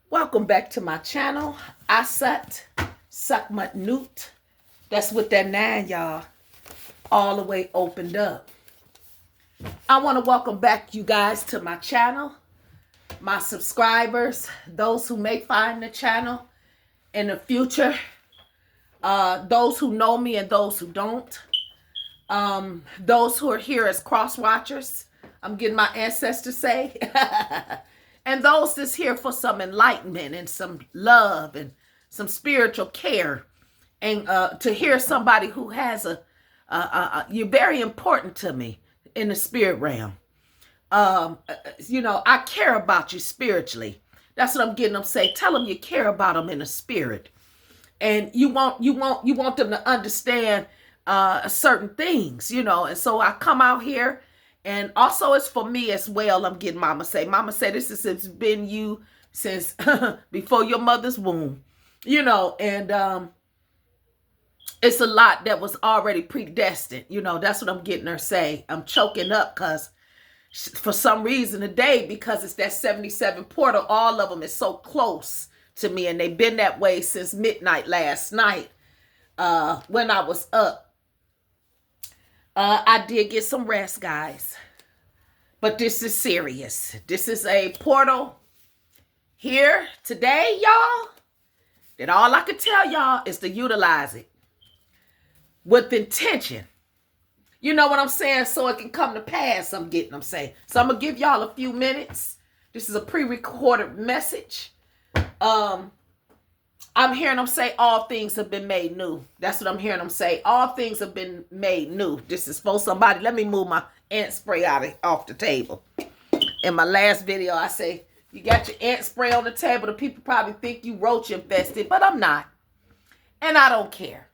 Welcome back to my channel. Asat Sakmat Newt. That's with that 9, y'all. All the way opened up. I want to welcome back you guys to my channel. My subscribers. Those who may find the channel in the future. Those who know me and those who don't. Those who are here as cross-watchers. I'm getting my ancestors say. And those that's here for some enlightenment and some love and some spiritual care. And to hear somebody who has you're very important to me in the spirit realm. I care about you spiritually. That's what I'm getting them say. Tell them you care about them in the spirit. And you want them to understand certain things, And so I come out here. And also it's for me as well. I'm getting Mama say. Mama said this has been you since before your mother's womb. And it's a lot that was already predestined. That's what I'm getting her say. I'm choking up because for some reason today, because it's that 77 portal, all of them is so close to me. And they've been that way since midnight last night when I was up. I did get some rest, guys. But this is serious. This is a portal here today, y'all. That all I can tell y'all is to utilize it with intention. You know what I'm saying? So it can come to pass, I'm saying. So I'm going to give y'all a few minutes. This is a pre-recorded message. I'm hearing them say all things have been made new. That's what I'm hearing them say. All things have been made new. This is for somebody. Let me move my ant spray off the table. In my last video, I say, you got your ant spray on the table. The people probably think you roach infested, but I'm not. And I don't care.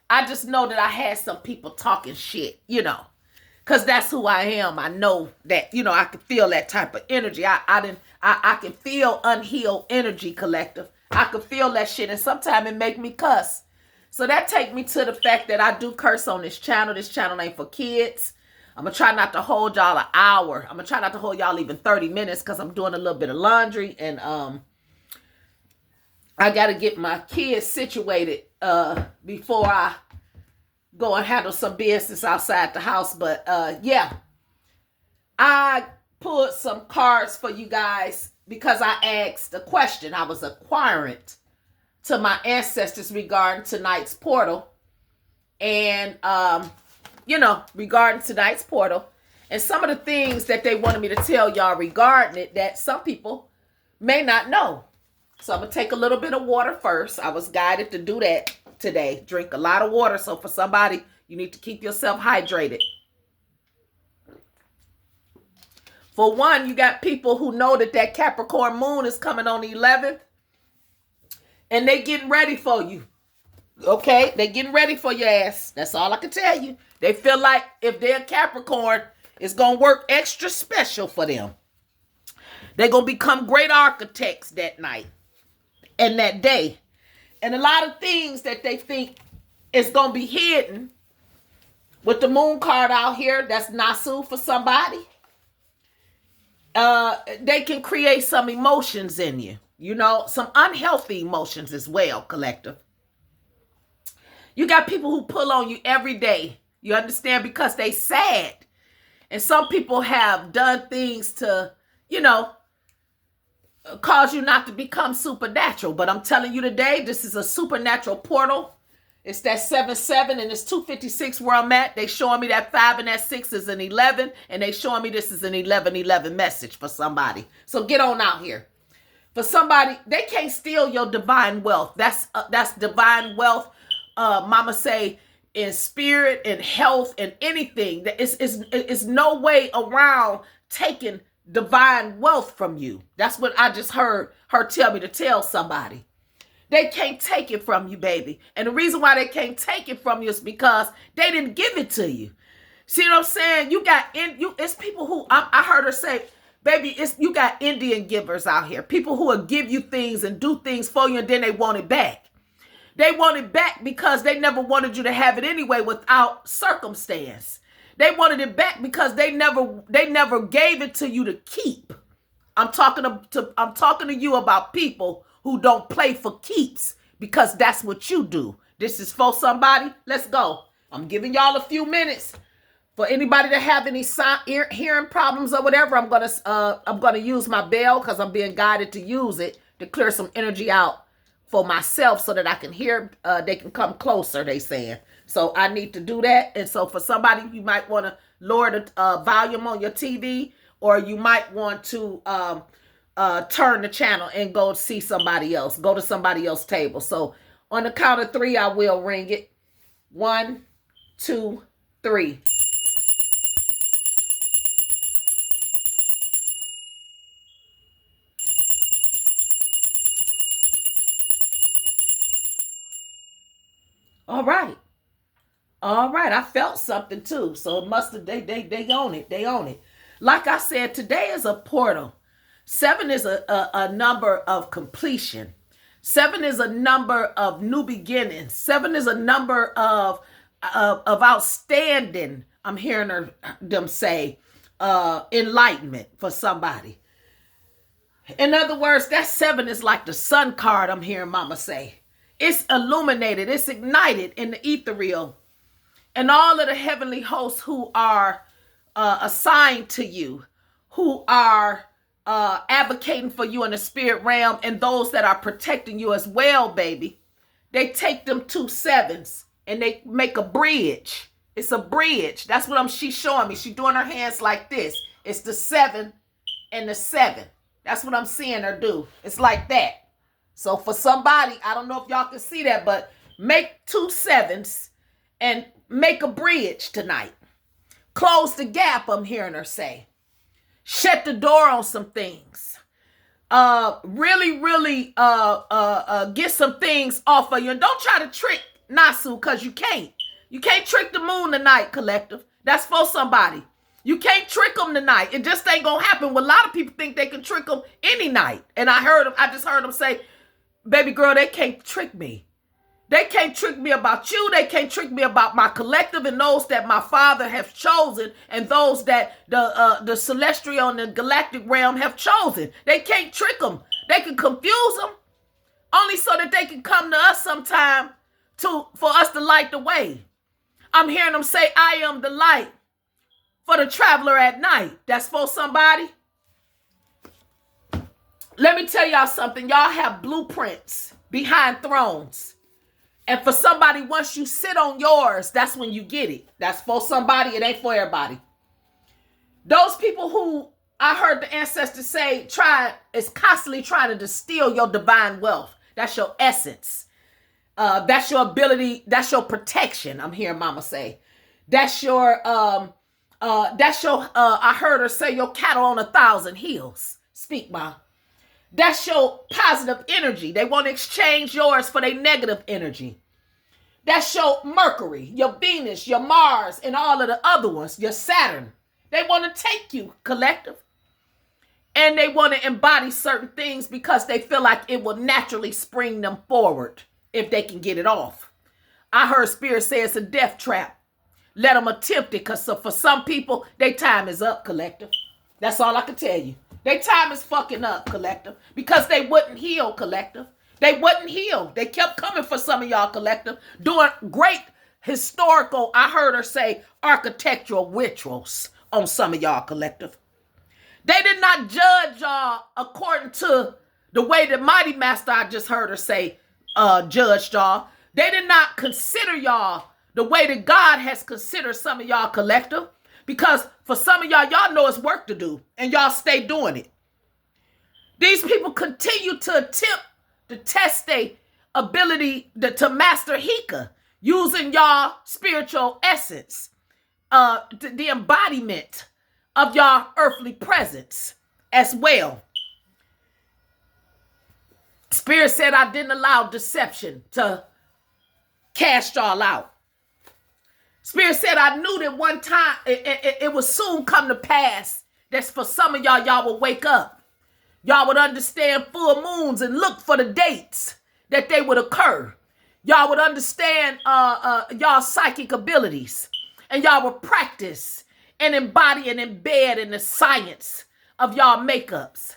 I just know that I had some people talking shit, because that's who I am. I know that, I can feel that type of energy. I can feel unhealed energy, collective. I could feel that shit, and sometimes it make me cuss. So that take me to the fact that I do curse on this channel. This channel ain't for kids. I'm going to try not to hold y'all an hour. I'm going to try not to hold y'all even 30 minutes because I'm doing a little bit of laundry, and I got to get my kids situated before I go and handle some business outside the house. But yeah, I pulled some cards for you guys because I asked a question. I was inquiring to my ancestors regarding tonight's portal. And, regarding tonight's portal. And some of the things that they wanted me to tell y'all regarding it that some people may not know. So I'm going to take a little bit of water first. I was guided to do that today. Drink a lot of water. So for somebody, you need to keep yourself hydrated. For one, you got people who know that Capricorn moon is coming on the 11th. And they getting ready for you. Okay? They getting ready for your ass. That's all I can tell you. They feel like if they're Capricorn, it's going to work extra special for them. They're going to become great architects that night and that day. And a lot of things that they think is going to be hidden with the moon card out here, that's Nasu for somebody. They can create some emotions in you, some unhealthy emotions as well, collective. You got people who pull on you every day. You understand? Because they sad. And some people have done things to, cause you not to become supernatural. But I'm telling you today, this is a supernatural portal. It's that 7-7 and it's 256 where I'm at. They showing me that 5 and that 6 is an 11. And they showing me this is an 11-11 message for somebody. So get on out here. For somebody, they can't steal your divine wealth. That's divine wealth. Mama say in spirit and health and anything. It's no way around taking divine wealth from you. That's what I just heard her tell me to tell somebody. They can't take it from you, baby. And the reason why they can't take it from you is because they didn't give it to you. See what I'm saying? It's people who, I heard her say, baby, you got Indian givers out here. People who will give you things and do things for you and then they want it back. They want it back because they never wanted you to have it anyway without circumstance. They wanted it back because they never gave it to you to keep. I'm talking to you about people who don't play for keeps because that's what you do. This is for somebody. Let's go. I'm giving y'all a few minutes. For anybody that have any hearing problems or whatever, I'm gonna use my bell because I'm being guided to use it to clear some energy out for myself so that I can hear. They can come closer. They saying so. I need to do that. And so for somebody, you might want to lower the volume on your TV, or you might want to turn the channel and go see somebody else. Go to somebody else's table. So on the count of 3, I will ring it. 1, 2, 3. All right. All right. I felt something too. So it must have, they own it. They own it. Like I said, today is a portal. 7 is a number of completion. 7 is a number of new beginnings. 7 is a number of outstanding, I'm hearing them say, enlightenment for somebody. In other words, that 7 is like the sun card, I'm hearing mama say. It's illuminated. It's ignited in the ethereal. And all of the heavenly hosts who are assigned to you, who are advocating for you in the spirit realm, and those that are protecting you as well, baby, they take them 2 7s and they make a bridge. It's a bridge. That's what she's showing me. She's doing her hands like this. It's the 7 and the 7. That's what I'm seeing her do. It's like that. So for somebody, I don't know if y'all can see that, but make 2 7s and make a bridge tonight. Close the gap, I'm hearing her say. Shut the door on some things. Really get some things off of you. And don't try to trick Nasu, because you can't. You can't trick the moon tonight, collective. That's for somebody. You can't trick them tonight. It just ain't gonna happen. Well, a lot of people think they can trick them any night. And I just heard them say, baby girl, they can't trick me. They can't trick me about you. They can't trick me about my collective and those that my father has chosen and those that the celestial and the galactic realm have chosen. They can't trick them. They can confuse them only so that they can come to us sometime for us to light the way. I'm hearing them say, I am the light for the traveler at night. That's for somebody. Let me tell y'all something. Y'all have blueprints behind thrones. And for somebody, once you sit on yours, that's when you get it. That's for somebody. It ain't for everybody. Those people who I heard the ancestors say is constantly trying to distill your divine wealth. That's your essence. That's your ability. That's your protection. I'm hearing mama say. That's your, I heard her say your cattle on 1,000 hills. Speak, ma. That's your positive energy. They want to exchange yours for their negative energy. That's your Mercury, your Venus, your Mars, and all of the other ones, your Saturn. They want to take you, collective. And they want to embody certain things because they feel like it will naturally spring them forward if they can get it off. I heard Spirit say it's a death trap. Let them attempt it, because for some people, their time is up, collective. That's all I can tell you. Their time is fucking up, collective, because they wouldn't heal, collective. They wouldn't heal. They kept coming for some of y'all, collective, doing great historical, I heard her say, architectural rituals on some of y'all, collective. They did not judge y'all according to the way the Mighty Master, I just heard her say, judged y'all. They did not consider y'all the way that God has considered some of y'all, collective. Because for some of y'all know it's work to do, and y'all stay doing it. These people continue to attempt to test their ability to master Hika, using y'all spiritual essence, the embodiment of y'all earthly presence as well. Spirit said I didn't allow deception to cast y'all out. Spirit said, I knew that one time it would soon come to pass that for some of y'all will wake up. Y'all would understand full moons and look for the dates that they would occur. Y'all would understand y'all psychic abilities. And y'all would practice and embody and embed in the science of y'all makeups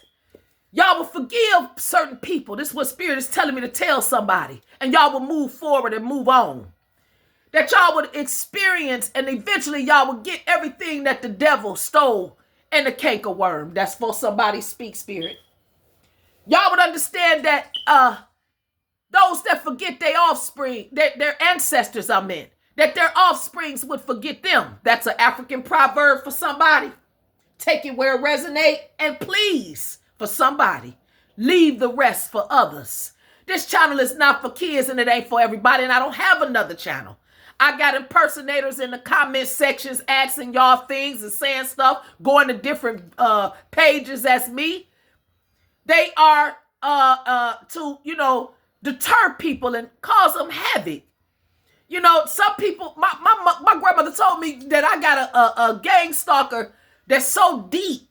Y'all will forgive certain people. This is what Spirit is telling me to tell somebody. And y'all will move forward and move on. That y'all would experience and eventually y'all will get everything that the devil stole and the cankerworm. That's for somebody. Speak, Spirit. Y'all would understand that those that forget their offspring, their ancestors, I meant, that their offsprings would forget them. That's an African proverb for somebody. Take it where it resonates. And please, for somebody, leave the rest for others. This channel is not for kids and it ain't for everybody. And I don't have another channel. I got impersonators in the comment sections asking y'all things and saying stuff, going to different pages as me. They are to, deter people and cause them havoc. Some people, my grandmother told me that I got a gang stalker that's so deep.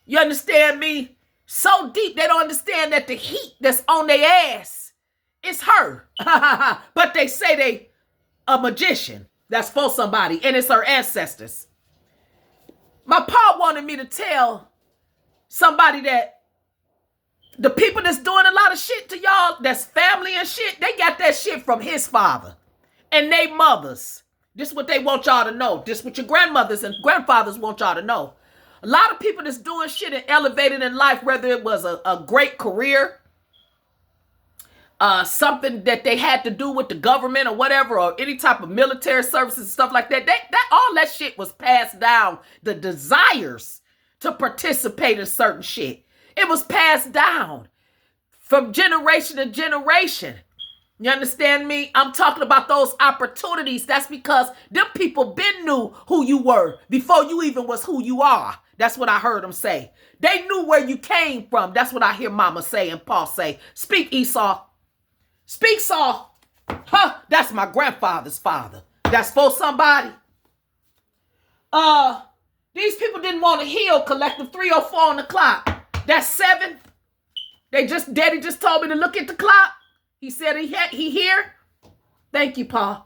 You understand me? So deep they don't understand that the heat that's on their ass is her. But they say they a magician. That's for somebody, and it's her ancestors. My pa wanted me to tell somebody that the people that's doing a lot of shit to y'all, that's family and shit, they got that shit from his father and they mothers. This is what they want y'all to know. This is what your grandmothers and grandfathers want y'all to know. A lot of people that's doing shit and elevating in life, whether it was a great career, something that they had to do with the government or whatever, or any type of military services and stuff like that, all that shit was passed down. The desires to participate in certain shit. It was passed down from generation to generation. You understand me? I'm talking about those opportunities. That's because them people been knew who you were before you even was who you are. That's what I heard them say. They knew where you came from. That's what I hear Mama say and Paul say. Speak, Esau. Speak, Saul. That's my grandfather's father. That's for somebody. These people didn't want to heal collective 3 or 4 on the clock. That's 7. Daddy just told me to look at the clock. He said he here. Thank you, Pa.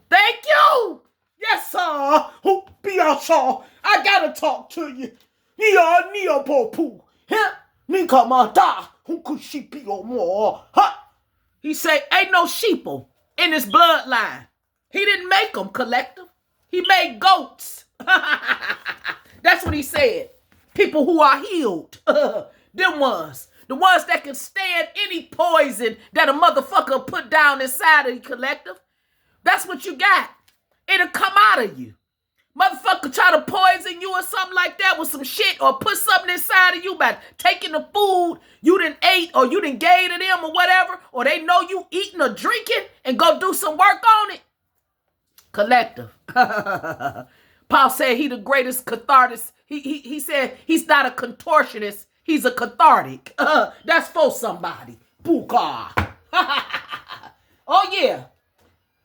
Thank you. Yes, sir. Who be out, y'all? I gotta talk to you. Nia popu. Nika mata. Who could she be or more? He said, ain't no sheeple in his bloodline. He didn't make them collective. He made goats. That's what he said. People who are healed. Them ones. The ones that can stand any poison that a motherfucker put down inside of the collective. That's what you got. It'll come out of you. Motherfucker try to poison you or something like that with some shit or put something inside of you by taking the food you done ate or you done gave to them or whatever, or they know you eating or drinking and go do some work on it. Collective. Paul said he the greatest cathartist. He said he's not a contortionist. He's a cathartic. That's for somebody. Puka. Oh, yeah.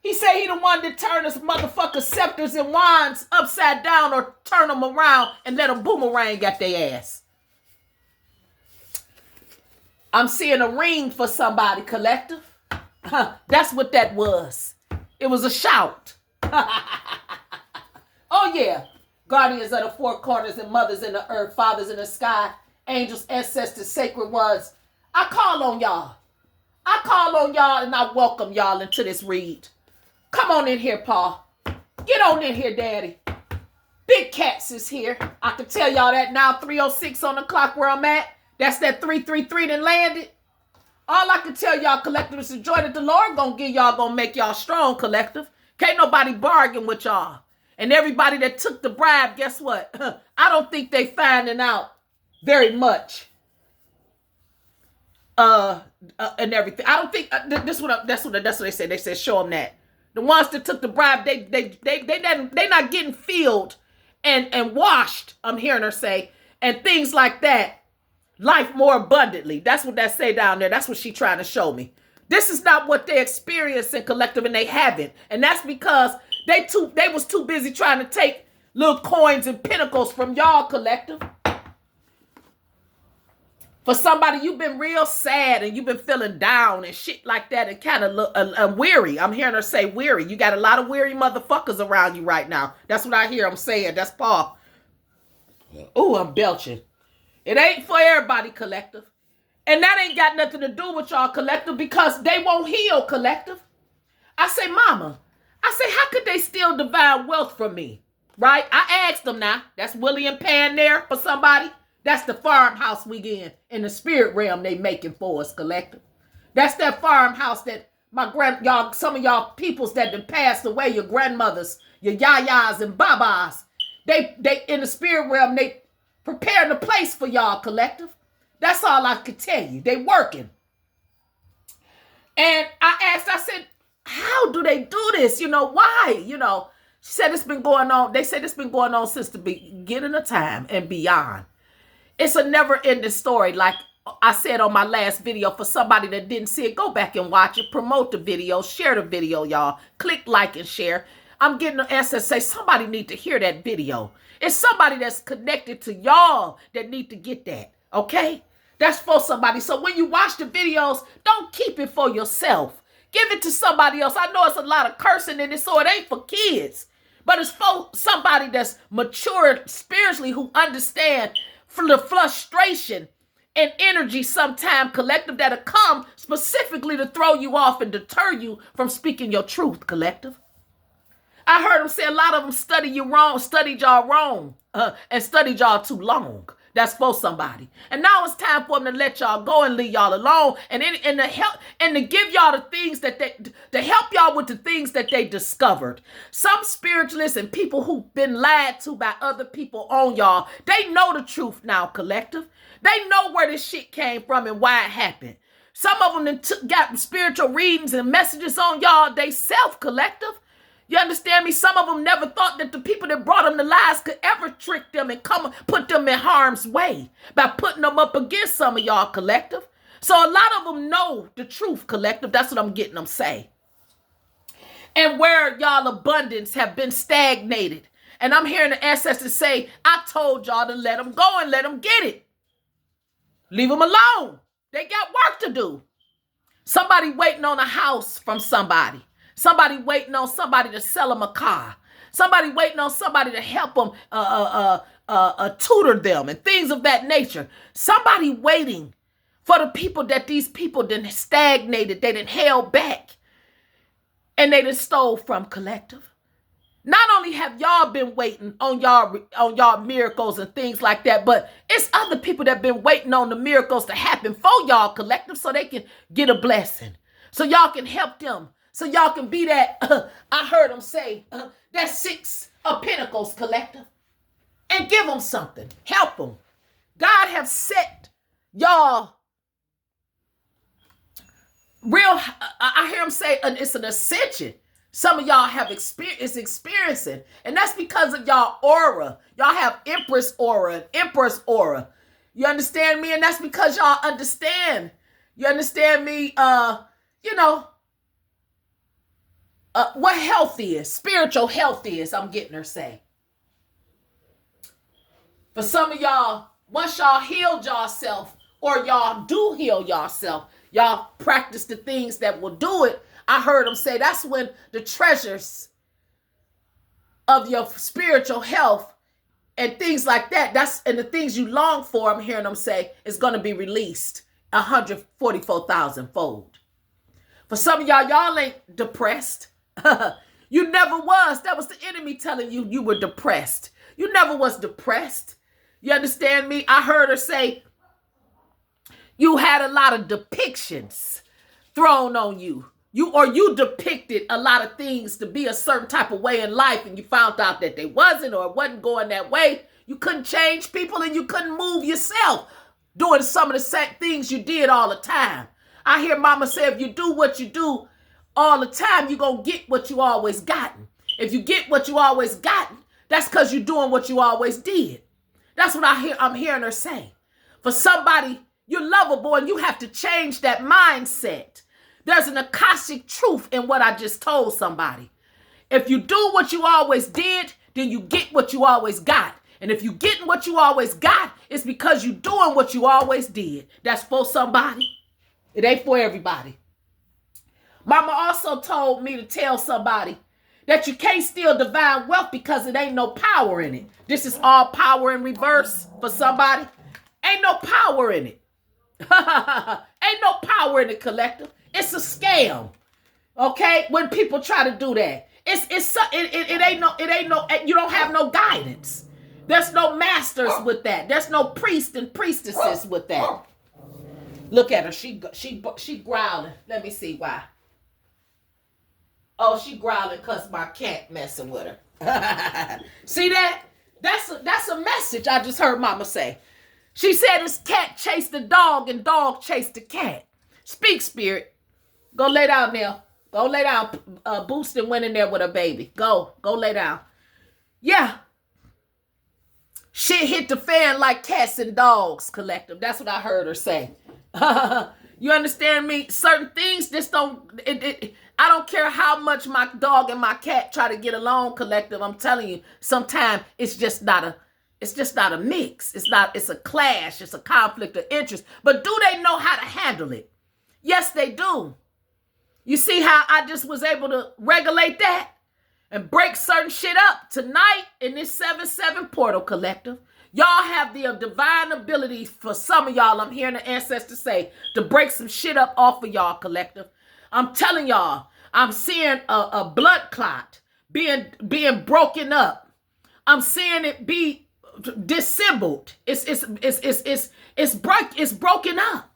He said he the one that turn his motherfucker scepters and wands upside down or turn them around and let them boomerang at their ass. I'm seeing a ring for somebody, collective. That's what that was. It was a shout. Oh, yeah. Guardians of the 4 corners and mothers in the earth, fathers in the sky, angels, ancestors, sacred ones. I call on y'all. I call on y'all and I welcome y'all into this read. Come on in here, Paul. Get on in here, Daddy. Big Cats is here. I can tell y'all that now, 3:06 on the clock where I'm at. That's that 333 that landed. All I can tell y'all, collective, is the joy that the Lord gonna give y'all, gonna make y'all strong, collective. Can't nobody bargain with y'all. And everybody that took the bribe, guess what? I don't think they finding out very much. And everything. I don't think that's what they said. They said show them that. The ones that took the bribe, they not getting filled and washed. I'm hearing her say, and things like that. Life more abundantly. That's what that say down there. That's what she trying to show me. This is not what they experience in collective, and they haven't. And that's because they was too busy trying to take little coins and pinnacles from y'all, collective. For somebody, you've been real sad and you've been feeling down and shit like that and kind of weary. I'm hearing her say weary. You got a lot of weary motherfuckers around you right now. That's what I hear them saying. That's Paul. Oh, I'm belching. It ain't for everybody, collective. And that ain't got nothing to do with y'all, collective, because they won't heal, collective. I say, mama, I say, how could they steal divine wealth from me? Right? I asked them now. That's Willie and Pan there for somebody. That's the farmhouse we in the spirit realm they making for us, collective. That's that farmhouse that some of y'all peoples that have passed away, your grandmothers, your yayas and babas, they in the spirit realm, they preparing a place for y'all, collective. That's all I could tell you. They working. And I said, how do they do this? Why? She said it's been going on. They said it's been going on since the beginning of time and beyond. It's a never-ending story. Like I said on my last video, for somebody that didn't see it, go back and watch it. Promote the video. Share the video, y'all. Click like and share. I'm getting an answer. Say somebody need to hear that video. It's somebody that's connected to y'all that need to get that. Okay? That's for somebody. So when you watch the videos, don't keep it for yourself. Give it to somebody else. I know it's a lot of cursing in it, so it ain't for kids. But it's for somebody that's mature spiritually who understand the frustration and energy sometime, collective, that'll come specifically to throw you off and deter you from speaking your truth, collective. I heard them say a lot of them studied y'all wrong, and studied y'all too long. That's for somebody. And now it's time for them to let y'all go and leave y'all alone and to give y'all the things to help y'all with the things that they discovered. Some spiritualists and people who've been lied to by other people on y'all, they know the truth now, collective. They know where this shit came from and why it happened. Some of them got spiritual readings and messages on y'all, they self, collective. You understand me? Some of them never thought that the people that brought them to lies could ever trick them and put them in harm's way by putting them up against some of y'all, collective. So a lot of them know the truth, collective. That's what I'm getting them say. And where y'all abundance have been stagnated. And I'm hearing the ancestors say, I told y'all to let them go and let them get it. Leave them alone. They got work to do. Somebody waiting on a house from somebody. Somebody waiting on somebody to sell them a car. Somebody waiting on somebody to help them tutor them and things of that nature. Somebody waiting for the people that these people done stagnated, they done held back, and they done stole from, collective. Not only have y'all been waiting on y'all miracles and things like that, but it's other people that been waiting on the miracles to happen for y'all, collective, so they can get a blessing. So y'all can help them. So y'all can be that, I heard them say, that 6 of Pentacles, collective. And give them something. Help them. God have set y'all real, I hear him say it's an ascension. Some of y'all have experiencing. And that's because of y'all aura. Y'all have Empress aura and Empress aura. You understand me? And that's because y'all understand. You understand me? What health is, spiritual health is, I'm getting her say. For some of y'all, once y'all healed yourself, or y'all do heal yourself, y'all practice the things that will do it. I heard them say that's when the treasures of your spiritual health and things like that, and the things you long for, I'm hearing them say, is going to be released 144,000 fold. For some of y'all ain't depressed. You never was. That was the enemy telling you you were depressed. You never was depressed. You understand me? I heard her say you had a lot of depictions thrown on you. You depicted a lot of things to be a certain type of way in life, and you found out that they wasn't, or it wasn't going that way. You couldn't change people and you couldn't move yourself doing some of the same things you did all the time. I hear mama say if you do what you do all the time, you're going to get what you always gotten. If you get what you always gotten, that's because you're doing what you always did. That's what I'm hearing her say. For somebody, you're lovable and you have to change that mindset. There's an Akashic truth in what I just told somebody. If you do what you always did, then you get what you always got. And if you getting what you always got, it's because you doing what you always did. That's for somebody. It ain't for everybody. Mama also told me to tell somebody that you can't steal divine wealth because it ain't no power in it. This is all power in reverse for somebody. Ain't no power in it. Ain't no power in the collective. It's a scam. Okay, when people try to do that, it ain't no. You don't have no guidance. There's no masters with that. There's no priest and priestesses with that. Look at her. She growling. Let me see why. Oh, she growling because my cat messing with her. See that? That's a message I just heard Mama say. She said this cat chased the dog and dog chased the cat. Speak, spirit. Go lay down there. Go lay down. Boostin went in there with a baby. Go lay down. Yeah. Shit hit the fan like cats and dogs, collective. That's what I heard her say. You understand me? Certain things just don't... I don't care how much my dog and my cat try to get along, collective. I'm telling you, sometimes it's just not a mix. It's a clash. It's a conflict of interest. But do they know how to handle it? Yes, they do. You see how I just was able to regulate that and break certain shit up tonight in this 7-7 portal, collective. Y'all have the divine ability, for some of y'all, I'm hearing the ancestors say, to break some shit up off of y'all, collective. I'm telling y'all, I'm seeing a blood clot being broken up. I'm seeing it be dissembled. It's broken up.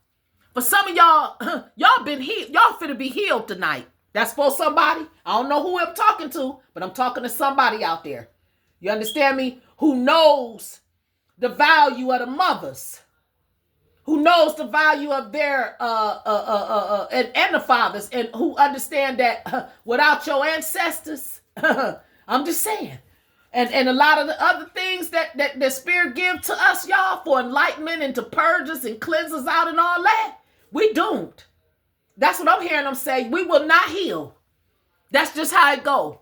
For some of y'all, y'all been healed. Y'all finna be healed tonight. That's for somebody. I don't know who I'm talking to, but I'm talking to somebody out there. You understand me? Who knows the value of the mothers, who knows the value of their and the fathers, and who understand that without your ancestors, I'm just saying, and a lot of the other things that the spirit give to us, y'all, for enlightenment and to purge us and cleanse us out and all that, we doomed. That's what I'm hearing them say. We will not heal. That's just how it go.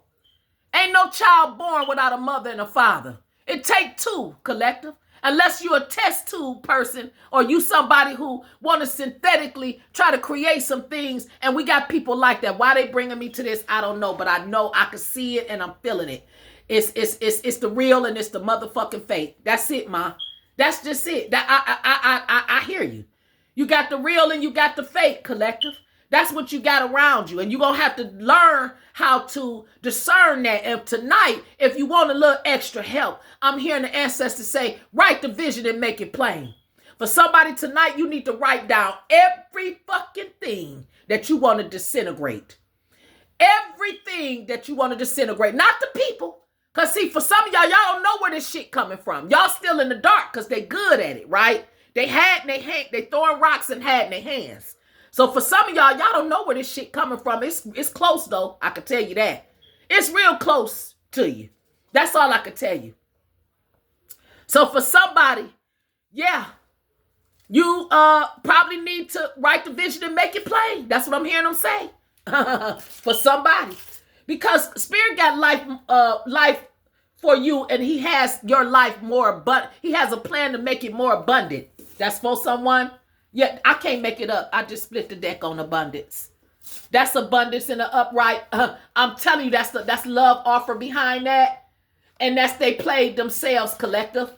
Ain't no child born without a mother and a father. It take two, collective. Unless you're a test tube person or you somebody who want to synthetically try to create some things, and we got people like that. Why they bringing me to this, I don't know, but I know I can see it and I'm feeling it. It's the real and it's the motherfucking fake. That's it, ma. That's just it. I hear you. You got the real and you got the fake, collective. That's what you got around you. And you're going to have to learn how to discern that. And tonight, if you want a little extra help, I'm hearing the ancestors say, write the vision and make it plain. For somebody tonight, you need to write down every fucking thing that you want to disintegrate. Everything that you want to disintegrate. Not the people. Because see, for some of y'all don't know where this shit coming from. Y'all still in the dark because they good at it, right? They throwing rocks and had in their hands. So for some of y'all don't know where this shit coming from. It's close though. I can tell you that. It's real close to you. That's all I can tell you. So for somebody, yeah, you probably need to write the vision and make it plain. That's what I'm hearing them say. For somebody. Because Spirit got life for you, and he has your life more, but he has a plan to make it more abundant. That's for someone. Yeah, I can't make it up. I just split the deck on abundance. That's abundance in the upright. I'm telling you, that's love offer behind that. And that's they played themselves, collective.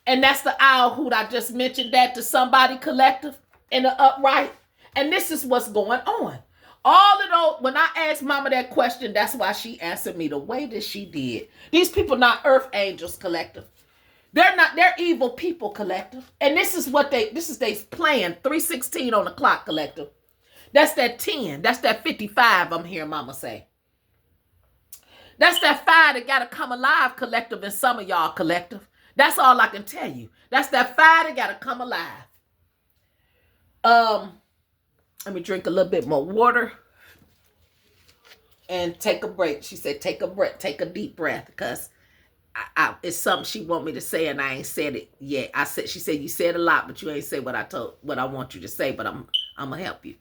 And that's the owl hoot. I just mentioned that to somebody, collective, in the upright. And this is what's going on. All of those, when I asked Mama that question, that's why she answered me the way that she did. These people not earth angels, collective. They're evil people, collective. And this is they plan, 3:16 on the clock, collective. That's that 10. That's that 55 I'm hearing Mama say. That's that 5 that got to come alive, collective, and some of y'all, collective. That's all I can tell you. That's that 5 that got to come alive. Let me drink a little bit more water and take a break. She said, take a breath, take a deep breath, because it's something she want me to say and I ain't said it yet. She said, you said a lot, but you ain't say what I want you to say, but I'm gonna help you.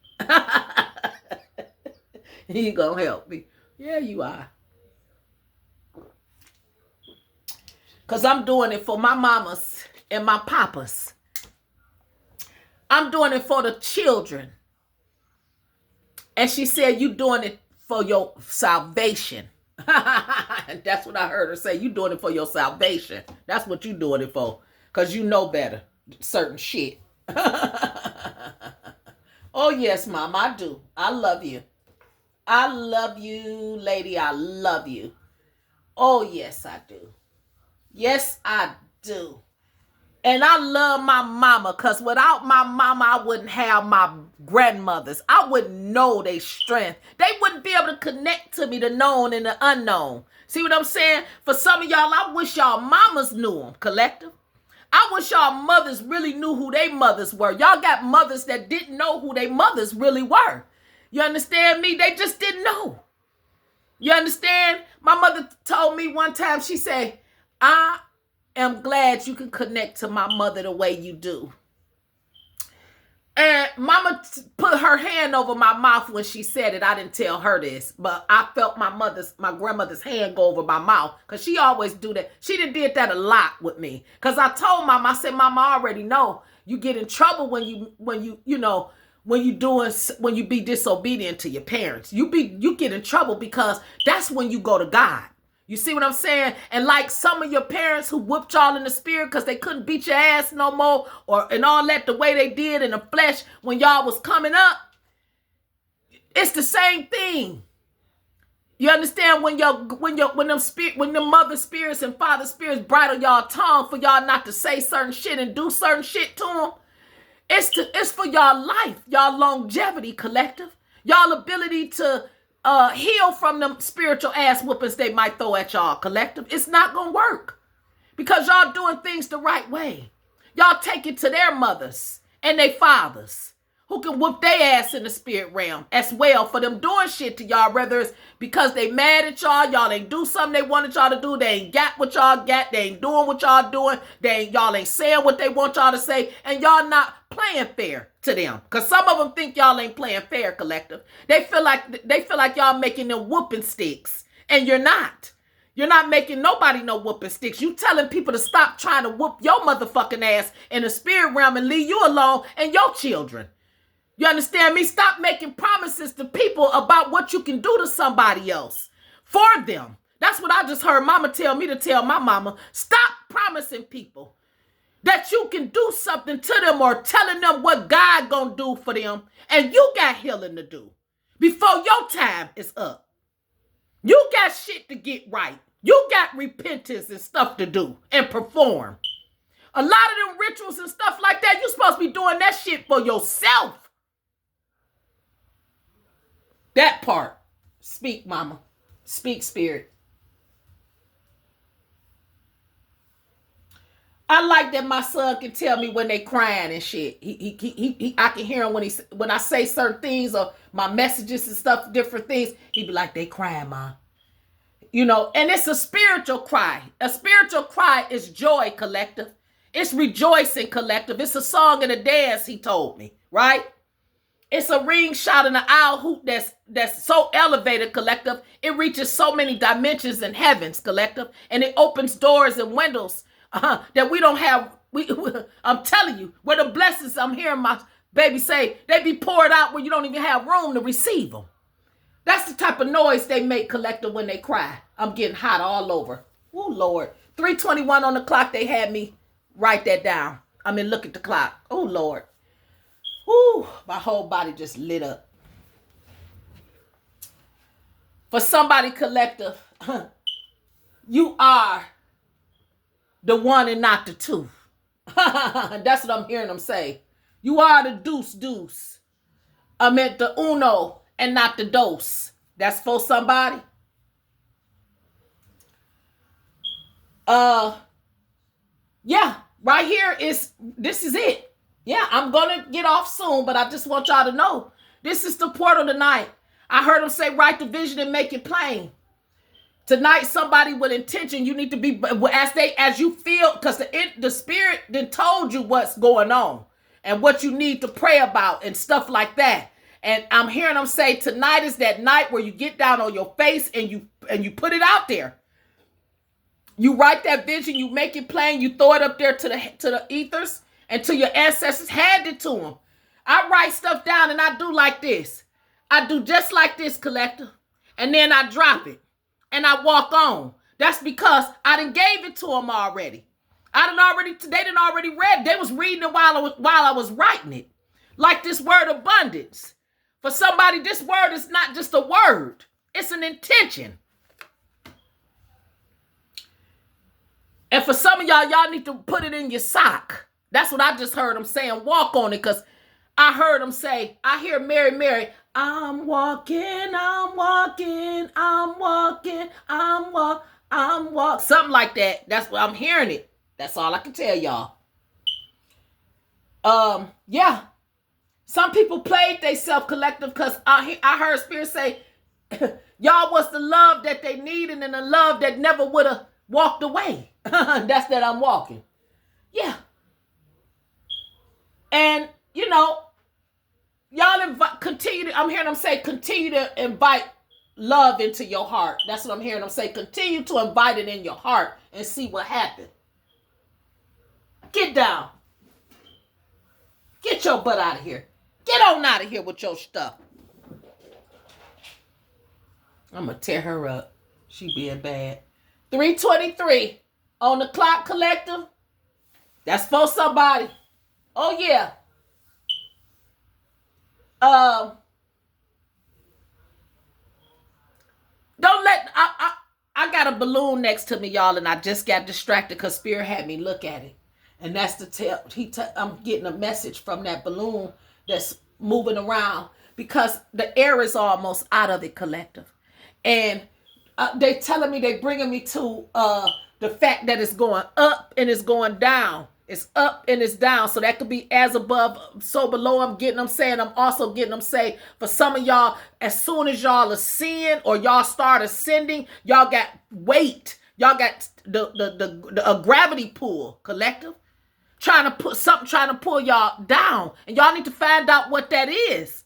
You gonna help me. Yeah, you are. Because I'm doing it for my mamas and my papas. I'm doing it for the children. And she said, you doing it for your salvation. That's what I heard her say. You doing it for your salvation. That's what you doing it for. Because you know better. certain shit. Oh, yes, Mom, I do. I love you. I love you, lady. I love you. Oh, yes, I do. Yes, I do. And I love my mama because without my mama, I wouldn't have my grandmothers. I wouldn't know their strength. They wouldn't be able to connect to me, the known and the unknown. See what I'm saying? For some of y'all, I wish y'all mamas knew them, collective. I wish y'all mothers really knew who they mothers were. Y'all got mothers that didn't know who their mothers really were. You understand me? They just didn't know. You understand? My mother told me one time, she said, I am glad you can connect to my mother the way you do. And mama put her hand over my mouth when she said it. I didn't tell her this, but I felt my grandmother's hand go over my mouth because she always do that. She did that a lot with me because I told mama, I said, Mama, I already know you get in trouble when you be disobedient to your parents. You get in trouble because that's when you go to God. You see what I'm saying? And like some of your parents who whooped y'all in the spirit because they couldn't beat your ass no more and all that the way they did in the flesh when y'all was coming up, it's the same thing. You understand when them mother spirits and father spirits bridle y'all tongue for y'all not to say certain shit and do certain shit to them? It's for y'all life, y'all longevity, collective, y'all ability to heal from them spiritual ass whoopings they might throw at y'all, collective. It's not gonna work because y'all doing things the right way. Y'all take it to their mothers and their fathers who can whoop their ass in the spirit realm as well for them doing shit to y'all, whether it's because they mad at y'all ain't do something they wanted y'all to do, they ain't got what y'all got, they ain't doing what y'all doing, y'all ain't saying what they want y'all to say, and y'all not playing fair to them. Because some of them think y'all ain't playing fair, collective. They feel like y'all making them whooping sticks, and you're not. You're not making nobody no whooping sticks. You telling people to stop trying to whoop your motherfucking ass in the spirit realm and leave you alone and your children. You understand me? Stop making promises to people about what you can do to somebody else for them. That's what I just heard mama tell me to tell my mama. Stop promising people that you can do something to them or telling them what God gonna do for them, and you got healing to do before your time is up. You got shit to get right. You got repentance and stuff to do and perform. A lot of them rituals and stuff like that, you're supposed to be doing that shit for yourself. That part. Speak, mama. Speak, spirit. I like that my son can tell me when they crying and shit. I can hear him when I say certain things or my messages and stuff, different things. He be like, they crying, Mom. You know, and it's a spiritual cry. A spiritual cry is joy, collective. It's rejoicing, collective. It's a song and a dance, he told me, right? It's a ring shot and an owl hoot that's so elevated, collective. It reaches so many dimensions and heavens, collective. And it opens doors and windows that we don't have. I'm telling you, where the blessings I'm hearing my baby say, they be poured out where you don't even have room to receive them. That's the type of noise they make, collective, when they cry. I'm getting hot all over. Oh, Lord. 3:21 on the clock, they had me write that down. I mean, look at the clock. Oh, Lord. Whoo, my whole body just lit up. For somebody, collective, you are the one and not the two. That's what I'm hearing them say. You are the deuce. I meant the uno and not the dos. That's for somebody. Yeah, right here this is it. Yeah, I'm going to get off soon, but I just want y'all to know, this is the portal tonight. I heard them say, write the vision and make it plain. Tonight, somebody with intention, you need to be, as you feel, because the spirit then told you what's going on and what you need to pray about and stuff like that. And I'm hearing them say, tonight is that night where you get down on your face and you put it out there. You write that vision, you make it plain, you throw it up there to the ethers, until your ancestors hand it to them. I write stuff down and I do like this. I do just like this, collector. And then I drop it. And I walk on. That's because I done gave it to them already. They didn't already read. They was reading it while I was writing it. Like this word abundance. For somebody, this word is not just a word. It's an intention. And for some of y'all need to put it in your sock. That's what I just heard them saying. Walk on it, because I heard them say, I hear Mary, Mary, I'm walking, I'm walking, I'm walking, I'm walking. Something like that. That's what I'm hearing it. That's all I can tell y'all. Yeah. Some people played they self-collective because I heard Spirit say, y'all was the love that they needed and the love that never would have walked away. That's that I'm walking. Yeah. And, you know, y'all continue to, I'm hearing them say, continue to invite love into your heart. That's what I'm hearing them say. Continue to invite it in your heart and see what happens. Get down. Get your butt out of here. Get on out of here with your stuff. I'm going to tear her up. She being bad. 3:23 on the clock, collective. That's for somebody. Oh, yeah. Don't let... I got a balloon next to me, y'all, and I just got distracted because Spirit had me look at it. And that's the tell. I'm getting a message from that balloon that's moving around because the air is almost out of it, collective. And they telling me, they bringing me to the fact that it's going up and it's going down. It's up and it's down. So that could be as above, so below. I'm also getting them say, for some of y'all, as soon as y'all are seeing or y'all start ascending, y'all got weight. Y'all got the gravity pull, collective. Trying to pull y'all down. And y'all need to find out what that is.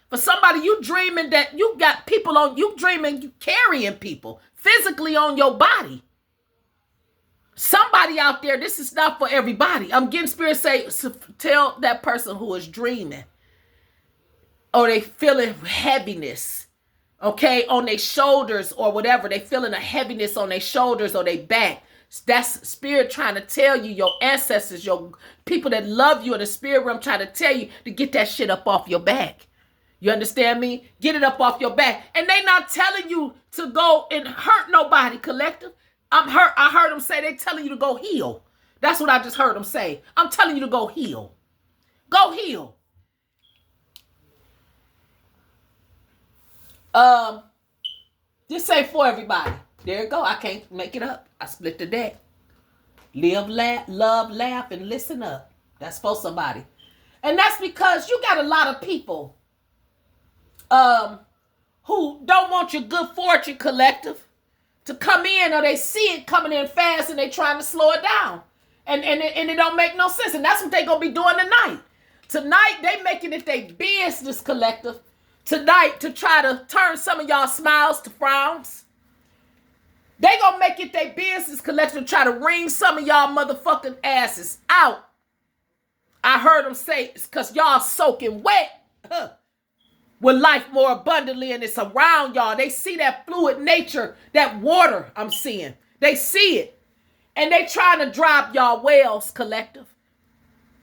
For somebody, you dreaming that you got people on, you dreaming you carrying people physically on your body. Somebody out there, this is not for everybody. I'm getting Spirit say, tell that person who is dreaming or they feeling heaviness, okay, on their shoulders or whatever. They feeling a heaviness on their shoulders or their back. That's Spirit trying to tell you, your ancestors, your people that love you in the spirit realm trying to tell you to get that shit up off your back. You understand me? Get it up off your back. And they not telling you to go and hurt nobody, collective. I heard them say they telling you to go heal. That's what I just heard them say. I'm telling you to go heal. Go heal. This ain't for everybody. There you go. I can't make it up. I split the deck. Live, laugh, love, laugh, and listen up. That's for somebody. And that's because you got a lot of people who don't want your good fortune, collective, to come in, or they see it coming in fast and they trying to slow it down. And it don't make no sense. And that's what they going to be doing tonight. Tonight, they making it their business, collective, tonight to try to turn some of y'all smiles to frowns. They gonna make it their business, collective, to try to wring some of y'all motherfucking asses out. I heard them say it's because y'all soaking wet with life more abundantly, and it's around y'all. They see that fluid nature, that water I'm seeing. They see it. And they trying to drop y'all wells, collective.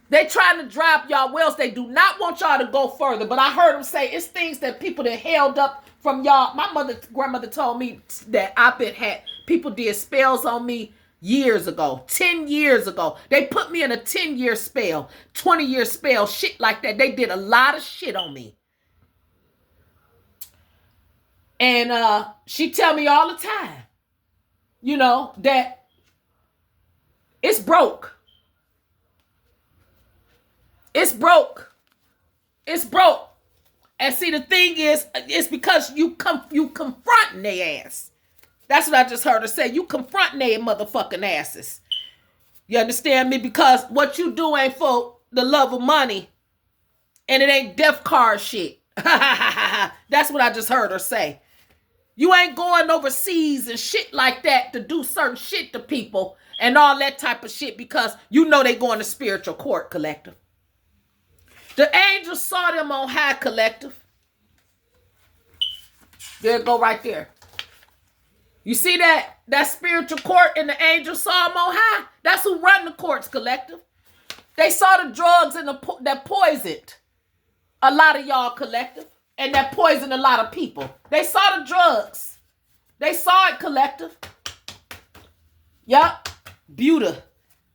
They trying to drop y'all wells. They do not want y'all to go further. But I heard them say it's things that people that held up from y'all. My grandmother told me that people did spells on me years ago, 10 years ago. They put me in a 10-year spell, 20-year spell, shit like that. They did a lot of shit on me. And she tell me all the time, you know, that it's broke. It's broke. It's broke. And see, the thing is, it's because you confronting their ass. That's what I just heard her say. You confronting their motherfucking asses. You understand me? Because what you do ain't for the love of money. And it ain't death card shit. That's what I just heard her say. You ain't going overseas and shit like that to do certain shit to people and all that type of shit because you know they going to spiritual court, collective. The angels saw them on high, collective. There it go right there. You see that spiritual court in the angel saw him on high? That's who run the courts, collective. They saw the drugs and that poisoned a lot of y'all, collective, and that poisoned a lot of people. They saw the drugs. They saw it, collective. Yup. Buddha.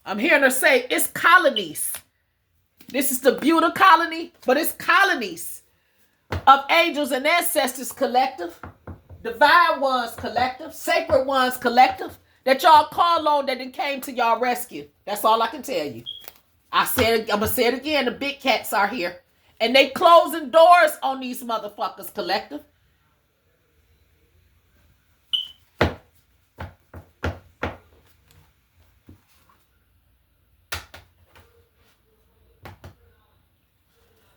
I'm hearing her say it's colonies. This is the Buddha colony, but it's colonies of angels and ancestors, collective. Divine ones, collective. Sacred ones, collective. That y'all call on that then came to y'all rescue. That's all I can tell you. I'm going to say it again. The big cats are here. And they closing doors on these motherfuckers, collective.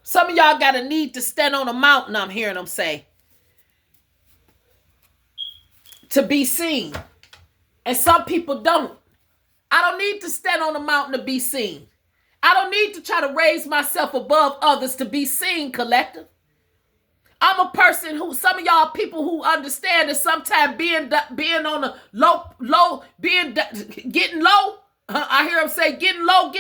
Some of y'all got a need to stand on a mountain, I'm hearing them say. To be seen. And some people don't. I don't need to stand on a mountain to be seen. I don't need to try to raise myself above others to be seen, collective. I'm a person who, some of y'all people who understand that sometimes being on a getting low. I hear them say getting low.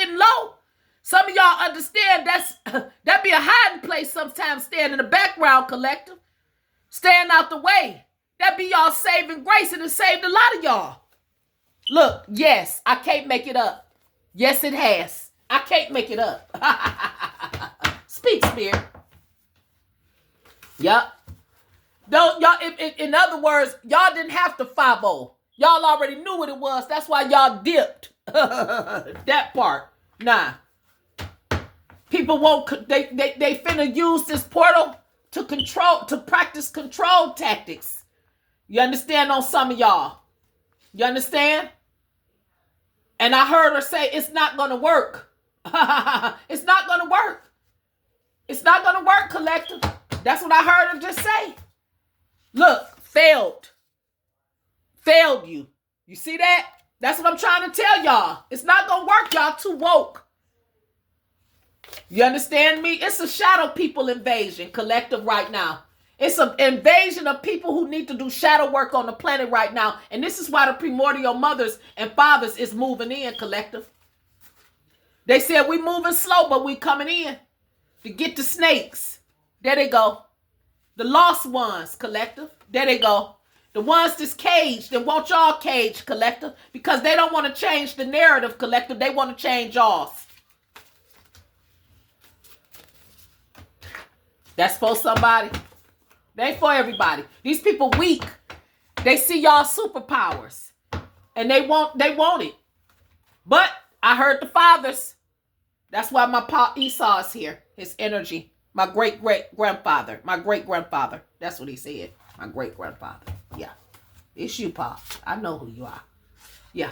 Some of y'all understand that be a hiding place sometimes, stand in the background, collective. Stand out the way. That be y'all saving grace, and it saved a lot of y'all. Look, yes, I can't make it up. Yes, it has. I can't make it up. Speak, Spirit. Yup. Don't y'all? In other words, y'all didn't have to 5-0. Y'all already knew what it was. That's why y'all dipped. That part. Nah. People won't. They finna use this portal to practice control tactics. You understand? On some of y'all. You understand? And I heard her say it's not gonna work. It's not gonna work. It's not gonna work, collective. That's what I heard her just say. Look, failed you. You see that? That's what I'm trying to tell y'all. It's not gonna work. Y'all too woke. You understand me? It's a shadow people invasion, collective, right now. It's an invasion of people who need to do shadow work on the planet right now. And this is why the primordial mothers and fathers is moving in, collective. They said we moving slow, but we coming in to get the snakes. There they go. The lost ones, collective. There they go. The ones that's caged and want y'all caged, collective, because they don't want to change the narrative, collective. They want to change y'all. That's for somebody. They ain't for everybody. These people weak. They see y'all superpowers. And they want it. But I heard the fathers. That's why my pa Esau is here. His energy. My great-great-grandfather. My great-grandfather. That's what he said. My great-grandfather. Yeah. It's you, Pa. I know who you are. Yeah.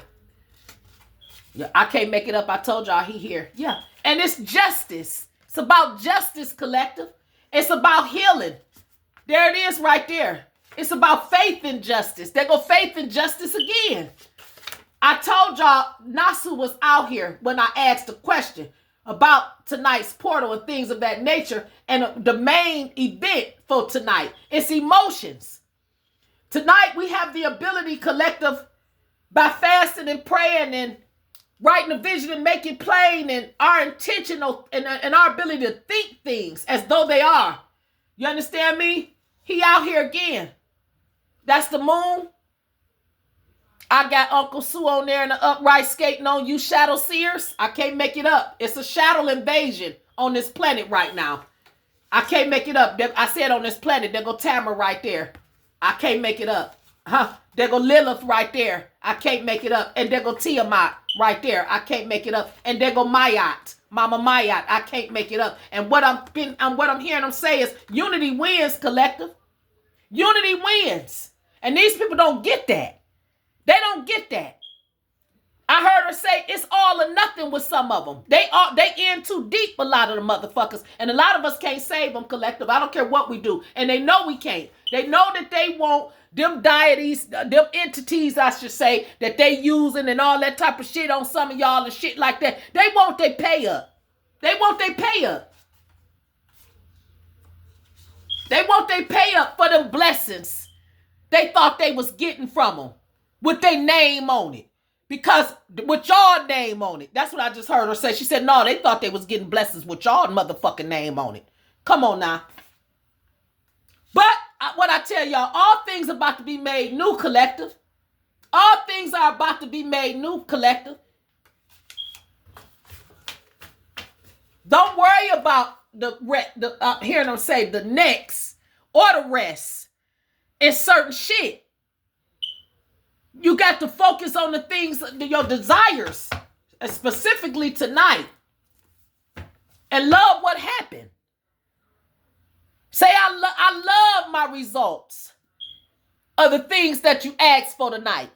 Yeah. I can't make it up. I told y'all he here. Yeah. And it's justice. It's about justice, collective. It's about healing. There it is right there. It's about faith in justice. There go faith in justice again. I told y'all Nasu was out here when I asked the question about tonight's portal and things of that nature. And the main event for tonight is emotions. Tonight we have the ability, collective, by fasting and praying and writing a vision and make it plain, and our intentional and our ability to think things as though they are. You understand me? He out here again. That's the moon. I got Uncle Sue on there in the upright skating on you shadow seers. I can't make it up. It's a shadow invasion on this planet right now. I can't make it up. I said on this planet, there go Tamara right there. I can't make it up. There go Lilith right there. I can't make it up. And there go Tiamat right there. I can't make it up. And there go Mayat. Mama Mayat. I can't make it up. And what I'm hearing them say is unity wins, collective. Unity wins. And these people don't get that. They don't get that. I heard her say it's all or nothing with some of them. They in too deep, a lot of the motherfuckers. And a lot of us can't save them, collective. I don't care what we do. And they know we can't. They know that they want them deities, them entities, I should say, that they using and all that type of shit on some of y'all and shit like that. They want their pay up. They want their pay up. They want their pay up for them blessings. they thought they was getting from them with their name on it. Because with y'all name on it. That's what I just heard her say. She said, no, they thought they was getting blessings with y'all motherfucking name on it. Come on now. But what I tell y'all, all things are about to be made new, collective. All things are about to be made new, collective. Don't worry about hearing them say the next or the rest. It's certain shit. You got to focus on the things, your desires, specifically tonight. And love what happened. Say, I love my results of the things that you asked for tonight.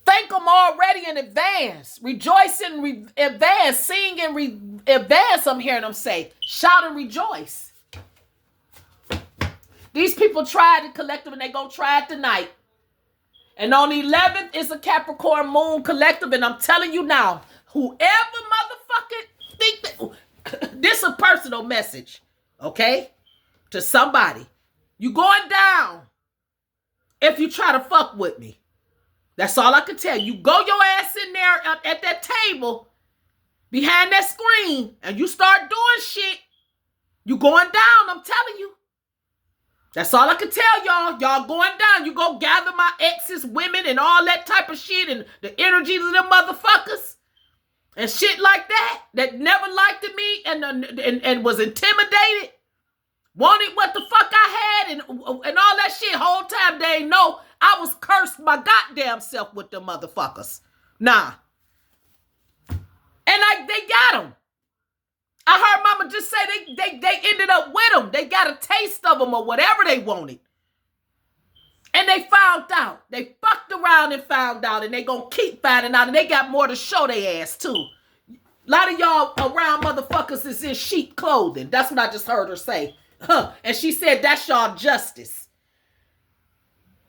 Thank them already in advance. Rejoice in advance. Sing in advance, I'm hearing them say. Shout and rejoice. These people tried it, collective, and they gonna try it tonight. And on the 11th is a Capricorn moon, collective, and I'm telling you now, whoever motherfucking think that this is a personal message, okay, to somebody. You going down if you try to fuck with me. That's all I can tell you. Go your ass in there at that table behind that screen and you start doing shit. You going down, I'm telling you. That's all I can tell y'all. Y'all going down. You go gather my exes, women, and all that type of shit and the energies of them motherfuckers and shit like that never liked me and was intimidated, wanted what the fuck I had and all that shit. Whole time they ain't know I was cursed my goddamn self with them motherfuckers. Nah. And they got them. I heard mama just say they ended up with them. They got a taste of them or whatever they wanted. And they found out. They fucked around and found out. And they gonna keep finding out. And they got more to show they ass too. A lot of y'all around motherfuckers is in sheep clothing. That's what I just heard her say. And she said that's y'all justice.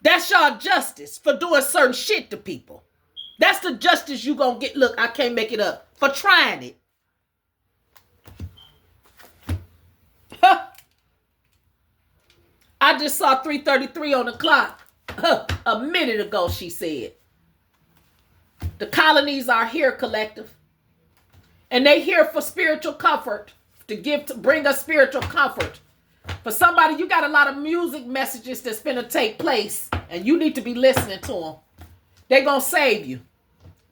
That's y'all justice for doing certain shit to people. That's the justice you gonna get. Look, I can't make it up. For trying it. I just saw 3:33 on the clock. A minute ago, she said. The colonies are here, collective. And they here for spiritual comfort. To bring us spiritual comfort. For somebody, you got a lot of music messages that's finna take place. And you need to be listening to them. They gonna save you.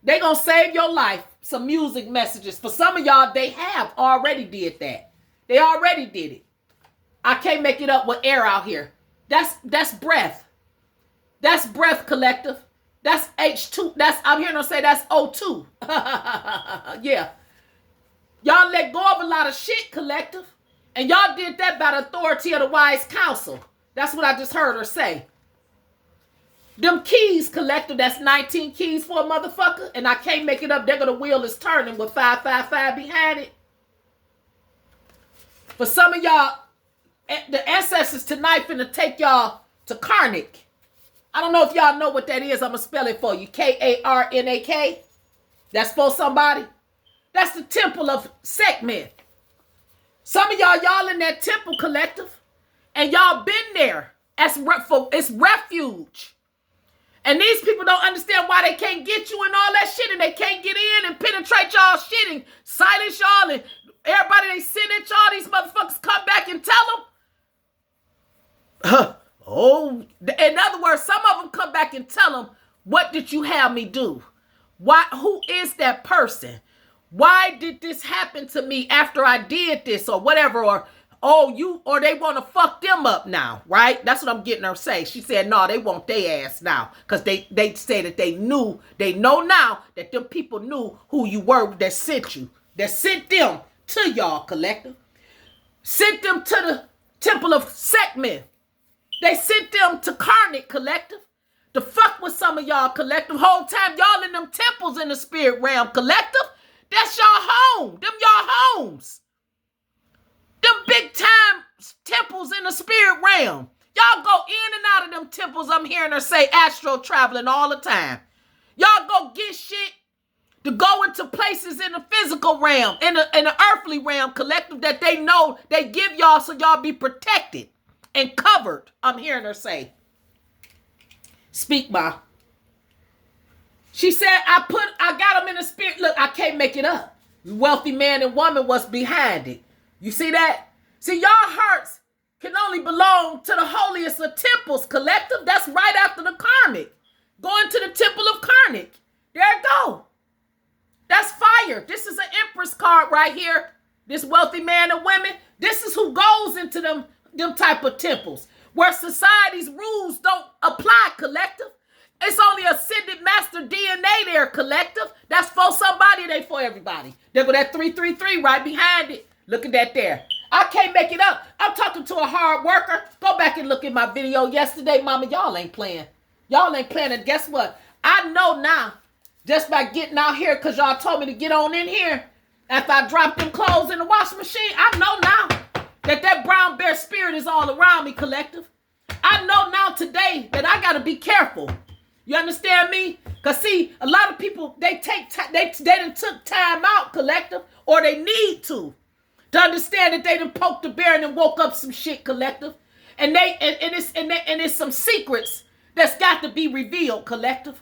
They gonna save your life. Some music messages. For some of y'all, they have already did that. They already did it. I can't make it up with air out here. That's breath. That's breath, collective. That's H2. I'm hearing them say that's O2. Yeah. Y'all let go of a lot of shit, collective. And y'all did that by the authority of the wise counsel. That's what I just heard her say. Them keys, collective, that's 19 keys for a motherfucker. And I can't make it up. They're gonna wheel is turning with 555 behind it. For some of y'all, the ancestors tonight finna take y'all to Karnak. I don't know if y'all know what that is. I'm gonna spell it for you. Karnak. That's for somebody. That's the temple of Sekhmet. Some of y'all in that temple, collective, and y'all been there. It's refuge. And these people don't understand why they can't get you and all that shit, and they can't get in and penetrate y'all shit and silence y'all, and everybody they send at y'all, these motherfuckers come back and tell them. In other words, some of them come back and tell them, what did you have me do? Who is that person? Why did this happen to me after I did this or whatever? Or they want to fuck them up now, right? That's what I'm getting her to say. She said, no, they want their ass now. Because they say that they know now that them people knew who you were that sent you. That sent them to y'all, collective. Sent them to the temple of Sekhmet. They sent them to Karnak, collective. To fuck with some of y'all, collective. Whole time y'all in them temples in the spirit realm, collective. That's y'all home. Them y'all homes. Them big time temples in the spirit realm. Y'all go in and out of them temples. I'm hearing her say astral traveling all the time. Y'all go get shit to go into places in the physical realm, in the earthly realm, collective, that they know they give y'all so y'all be protected and covered. I'm hearing her say. Speak, Ma. She said, I got them in the spirit. Look, I can't make it up. Wealthy man and woman was behind it. You see that? See, y'all hearts can only belong to the holiest of temples, collective. That's right after the karmic. Going to the temple of Karnak. There it go. That's fire. This is an Empress card right here. This wealthy man and women. This is who goes into them type of temples where society's rules don't apply, collective. It's only ascended master DNA there, collective. That's for somebody, they for everybody. There go that 333 right behind it. Look at that there. I can't make it up. I'm talking to a hard worker. Go back and look at my video yesterday, mama. Y'all ain't playing. Y'all ain't playing. And guess what? I know now, just by getting out here, because y'all told me to get on in here, after I dropped them clothes in the washing machine, I know now that brown bear spirit is all around me, collective. I know now today that I got to be careful. You understand me? Because see, a lot of people, they done took time out, collective, or they need to understand that they done poked the bear and then woke up some shit, collective. And it's some secrets that's got to be revealed, collective.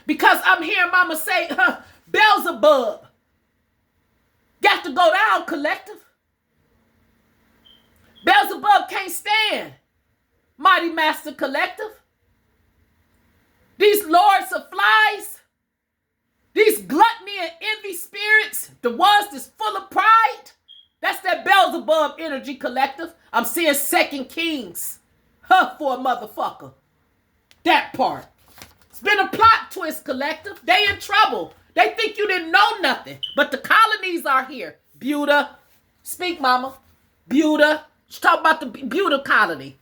Because I'm hearing mama say, Beelzebub got to go down, collective. Beelzebub can't stand Mighty Master, collective. These lords of flies, these gluttony and envy spirits, the ones that's full of pride, that's that Beelzebub energy, collective. I'm seeing 2 Kings for a motherfucker. That part. It's been a plot twist, collective. They in trouble. They think you didn't know nothing. But the colonies are here. Buda. Speak, mama. Buda. She's talking about the Buda colony.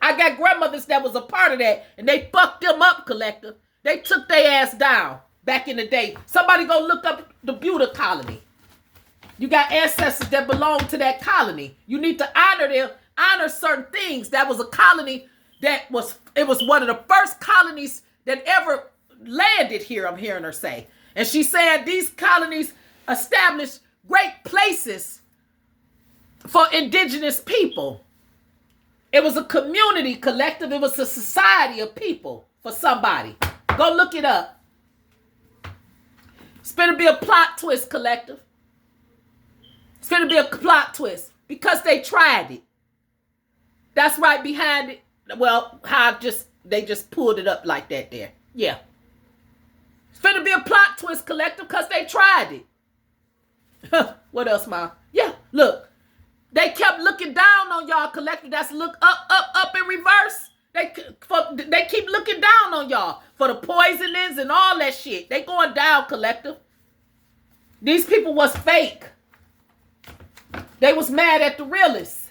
I got grandmothers that was a part of that. And they fucked them up, collective. They took their ass down back in the day. Somebody go look up the Buda colony. You got ancestors that belong to that colony. You need to honor them. Honor certain things. That was a colony it was one of the first colonies that ever landed here, I'm hearing her say. And she said these colonies established great places for indigenous people. It was a community, collective. It was a society of people for somebody. Go look it up. It's going to be a plot twist, collective. It's going to be a plot twist because they tried it. That's right behind it. Well, they just pulled it up like that there. Yeah. It's finna be a plot twist, collective, because they tried it. What else, Ma? Yeah, look. They kept looking down on y'all, collective. That's look up in reverse. They keep looking down on y'all for the poisonings and all that shit. They going down, collective. These people was fake. They was mad at the realists.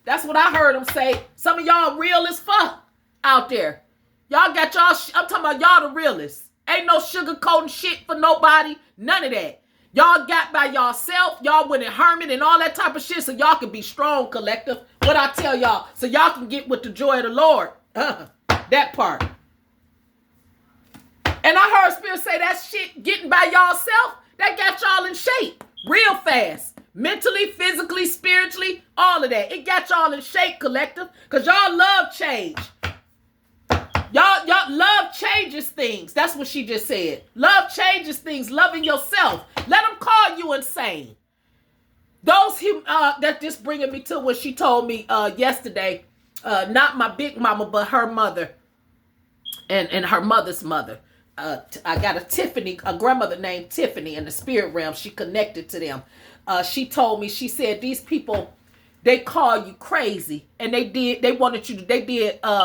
That's what I heard them say. Some of y'all real as fuck out there. Y'all got y'all, I'm talking about y'all the realists. Ain't no sugarcoating shit for nobody. None of that. Y'all got by yourself. Y'all went in hermit and all that type of shit so y'all can be strong, collective. What I tell y'all. So y'all can get with the joy of the Lord. That part. And I heard Spirit say that shit getting by yourself, that got y'all in shape real fast. Mentally, physically, spiritually, all of that. It got y'all in shape, collective, because y'all love change. Y'all love changes things. That's what she just said. Love changes things. Loving yourself. Let them call you insane. Those who, that just bringing me to what she told me yesterday. Not my big mama, but her mother and her mother's mother. I got a grandmother named Tiffany in the spirit realm. She connected to them. She told me, she said, these people, they call you crazy. And they did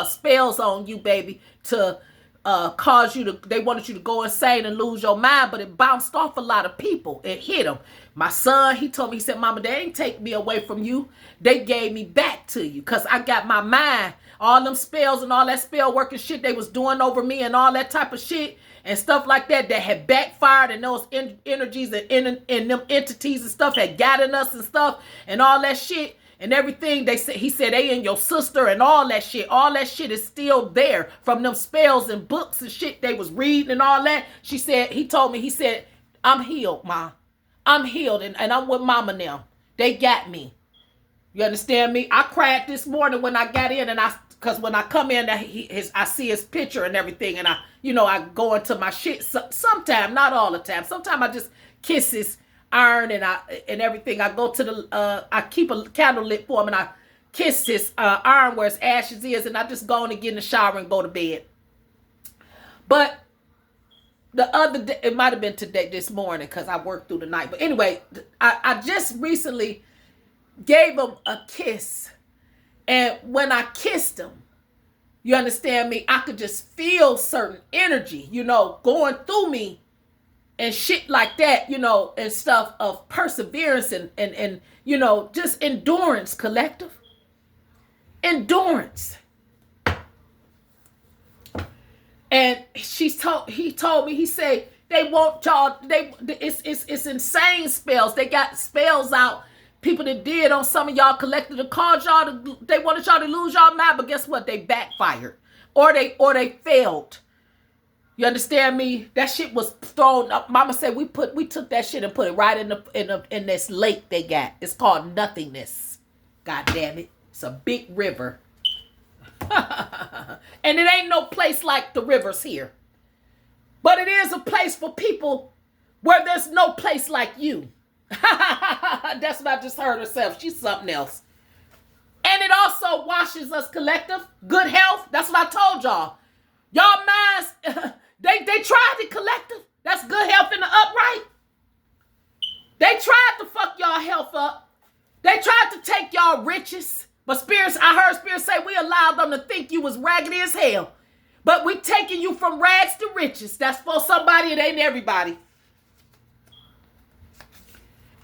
spells on you, baby, to cause you to, they wanted you to go insane and lose your mind, but it bounced off a lot of people. It hit them. My son, he told me, he said, Mama, they ain't take me away from you. They gave me back to you because I got my mind. All them spells and all that spell working shit they was doing over me and all that type of shit and stuff like that had backfired, and those energies and them entities and stuff had gotten us and stuff and all that shit and everything. He said they in your sister and all that shit. All that shit is still there from them spells and books and shit they was reading and all that. He told me, he said, I'm healed, Ma. I'm healed and I'm with Mama now. They got me. You understand me? I cried this morning when I got in and I Because when I come in, I see his picture and everything, and I go into my shit. Sometimes, not all the time. Sometimes I just kiss his iron and everything. I go to I keep a candle lit for him, and I kiss his iron where his ashes is, and I just go in and get in the shower and go to bed. But the other day, it might have been this morning, because I worked through the night. But anyway, I just recently gave him a kiss. And when I kissed him, you understand me, I could just feel certain energy, going through me and shit like that, and stuff of perseverance and just endurance, collective. Endurance. And he told me, he said, they want y'all, it's insane spells. They got spells out, people that did on some of y'all collected to cause y'all they wanted y'all to lose y'all mind, but guess what? They backfired. Or they failed. You understand me? That shit was thrown up. Mama said we took that shit and put it right in this lake they got. It's called nothingness. God damn it. It's a big river. And it ain't no place like the rivers here. But it is a place for people where there's no place like you. That's what I just heard herself. She's something else. And it also washes us, collective. Good health. That's what I told y'all. Y'all minds, they tried it, collective. That's good health in the upright. They tried to fuck y'all health up. They tried to take y'all riches. But spirits, I heard spirits say we allowed them to think you was raggedy as hell. But we taking you from rags to riches. That's for somebody, it ain't everybody.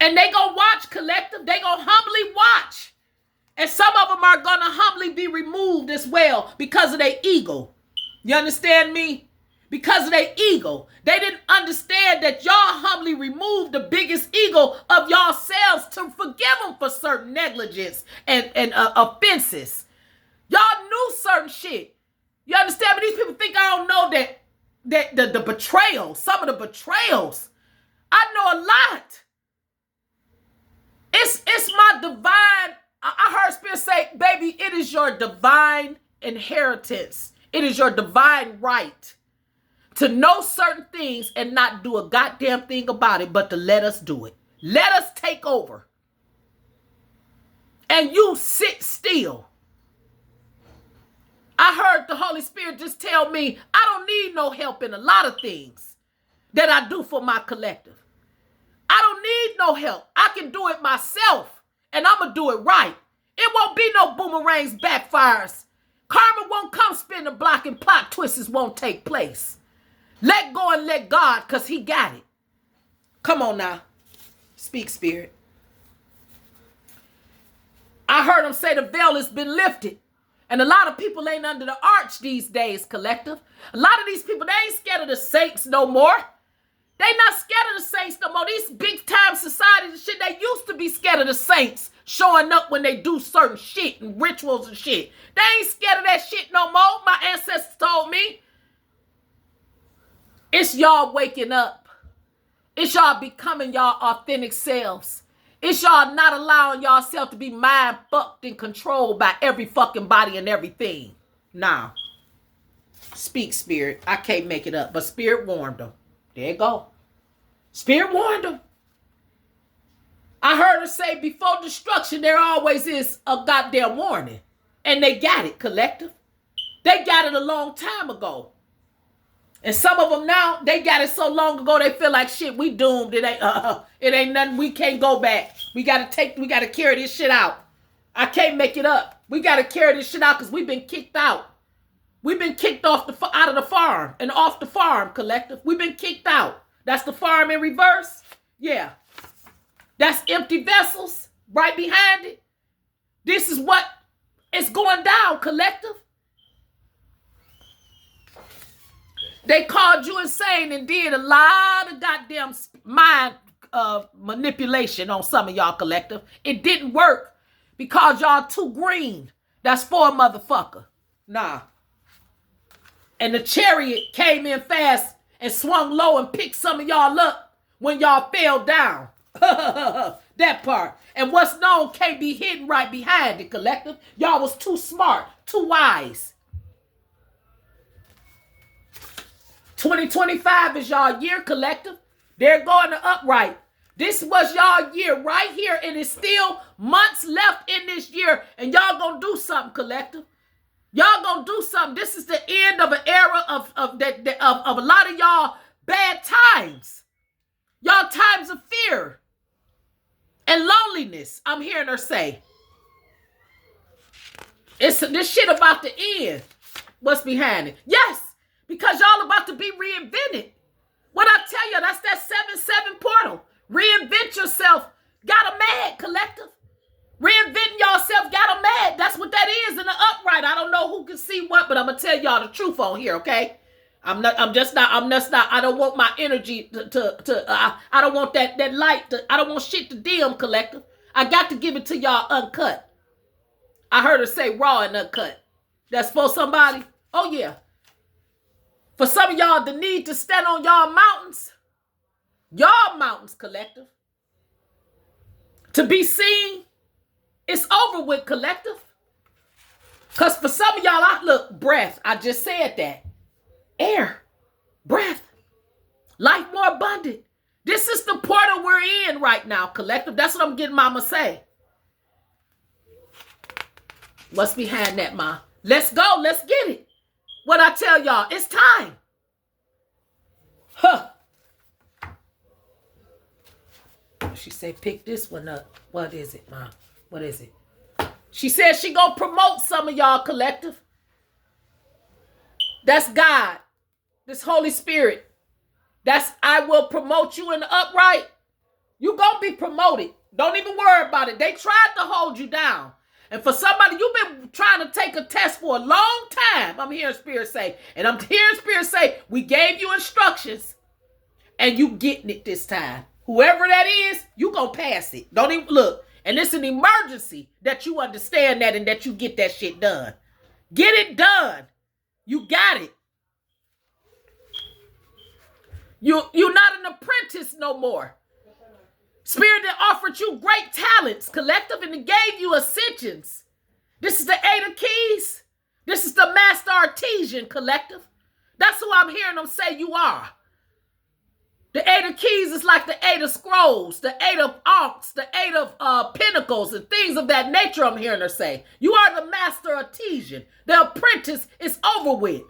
And they gonna watch, collective. They gonna humbly watch. And some of them are gonna humbly be removed as well because of their ego. You understand me? Because of their ego. They didn't understand that y'all humbly removed the biggest ego of yourselves to forgive them for certain negligence and offenses. Y'all knew certain shit. You understand? But these people think I don't know that the betrayal, some of the betrayals. I know a lot. It's my divine, I heard Spirit say, baby, it is your divine inheritance. It is your divine right to know certain things and not do a goddamn thing about it, but to let us do it. Let us take over. And you sit still. I heard the Holy Spirit just tell me, I don't need no help in a lot of things that I do for my collective. I don't need no help. I can do it myself, and I'm going to do it right. It won't be no boomerangs, backfires. Karma won't come spin the block, and plot twists won't take place. Let go and let God, because he got it. Come on now. Speak, Spirit. I heard him say the veil has been lifted. And a lot of people ain't under the arch these days, collective. A lot of these people, they ain't scared of the saints no more. They not scared of the saints no more. These big time societies and shit, they used to be scared of the saints showing up when they do certain shit and rituals and shit. They ain't scared of that shit no more. My ancestors told me. It's y'all waking up. It's y'all becoming y'all authentic selves. It's y'all not allowing yourself to be mind fucked and controlled by every fucking body and everything. Now, speak, Spirit. I can't make it up, but Spirit warned them. There you go. Spirit warned them. I heard her say before destruction, there always is a goddamn warning. And they got it, collective. They got it a long time ago. And some of them now, they got it so long ago, they feel like shit, we doomed. It ain't nothing, we can't go back. We gotta carry this shit out. I can't make it up. We gotta carry this shit out because we've been kicked out. We've been kicked out of the farm and off the farm, collective. We've been kicked out. That's the farm in reverse. Yeah. That's empty vessels right behind it. This is what is going down, collective. They called you insane and did a lot of goddamn mind manipulation on some of y'all, collective. It didn't work because y'all too green. That's for a motherfucker. Nah. And the chariot came in fast and swung low and picked some of y'all up when y'all fell down. That part. And what's known can't be hidden right behind it, collective. Y'all was too smart, too wise. 2025 is y'all year, collective. They're going to upright. This was y'all year right here, and it's still months left in this year, and y'all gonna do something, collective. Y'all gonna do something. This is the end of an era of a lot of y'all bad times. Y'all times of fear and loneliness, I'm hearing her say. This shit about to end. What's behind it? Yes, because y'all about to be reinvented. What I tell you, that's that 7-7 portal. Reinvent yourself. Got 'em mad, collective. Reinventing yourself, got 'em mad. That's what that is in the upright. I don't know who can see what, but I'm gonna tell y'all the truth on here, okay? I'm just not. I don't want my energy I don't want that light I don't want shit to dim, collective. I got to give it to y'all uncut. I heard her say raw and uncut. That's for somebody. Oh yeah. For some of y'all, the need to stand on y'all mountains, collective. To be seen, it's over with, collective. Because for some of y'all, look, breath. I just said that. Air, breath, life more abundant. This is the portal we're in right now, collective. That's what I'm getting mama say. What's behind that, ma? Let's go. Let's get it. What I tell y'all, it's time. Huh. She said, pick this one up. What is it, ma? What is it? She said she gonna promote some of y'all, collective. That's God. This Holy Spirit. That's I will promote you in the upright. You gonna be promoted. Don't even worry about it. They tried to hold you down. And for somebody, you've been trying to take a test for a long time. I'm hearing Spirit say. And I'm hearing Spirit say, we gave you instructions. And you getting it this time. Whoever that is, you gonna pass it. Don't even look. And it's an emergency that you understand that and that you get that shit done. Get it done. You got it. You're not an apprentice no more. Spirit that offered you great talents, collective, and it gave you ascensions. This is the 8 of keys. This is the master artesian, collective. That's who I'm hearing them say you are. The 8 of keys is like the 8 of scrolls, the 8 of ankhs, the 8 of pentacles, and things of that nature I'm hearing her say. You are the master artesian. The apprentice is over with.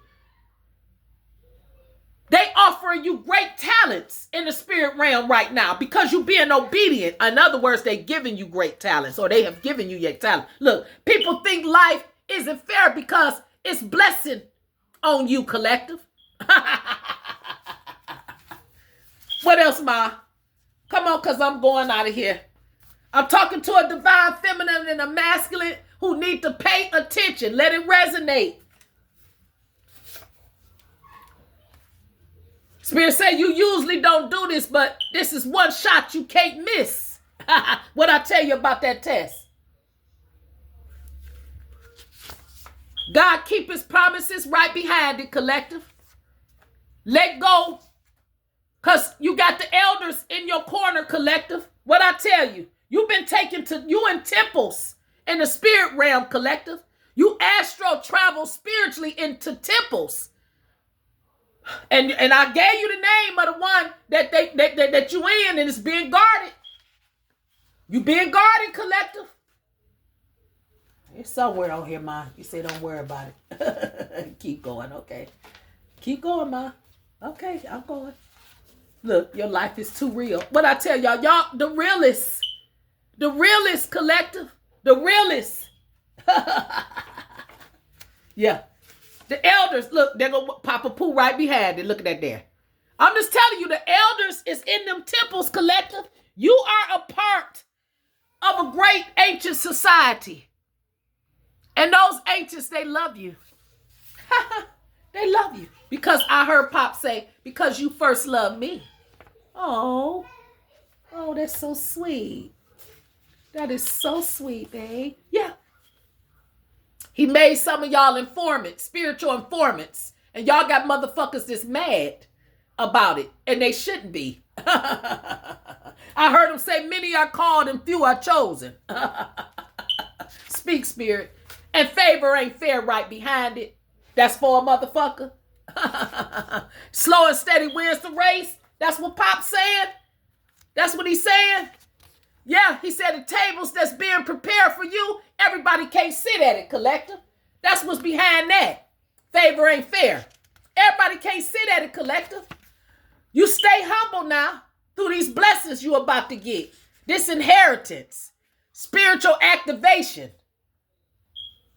They offering you great talents in the spirit realm right now because you're being obedient. In other words, they giving you great talents, or they have given you your talent. Look, people think life isn't fair because it's blessing on you, collective. What else, ma? Come on, because I'm going out of here. I'm talking to a divine feminine and a masculine who need to pay attention. Let it resonate. Spirit say you usually don't do this, but this is one shot you can't miss. What I tell you about that test. God keep his promises right behind it, collective. Let go. Because you got the elders in your corner, collective. What I tell you, you've been taken to, you in temples in the spirit realm, collective. You astral travel spiritually into temples. And I gave you the name of the one that you in, and it's being guarded. You being guarded, collective. It's somewhere on here, ma. You say don't worry about it. Keep going, okay. Keep going, ma. Okay, I'm going. Look, your life is too real. But I tell y'all, the realest, collective, the realest. Yeah. The elders, look, they're going to pop a poo right behind it. Look at that there. I'm just telling you, the elders is in them temples, collective. You are a part of a great ancient society. And those ancients, they love you. They love you. Because I heard Pop say, because you first loved me. Oh, that's so sweet. That is so sweet, babe. Yeah. He made some of y'all informants, spiritual informants. And y'all got motherfuckers that's mad about it, and they shouldn't be. I heard him say, many are called and few are chosen. Speak, Spirit. And favor ain't fair right behind it. That's for a motherfucker. Slow and steady wins the race. That's what Pop's saying. That's what he's saying. Yeah, he said the tables that's being prepared for you, everybody can't sit at it, collective. That's what's behind that. Favor ain't fair. Everybody can't sit at it, collective. You stay humble now through these blessings you about to get. This inheritance. Spiritual activation.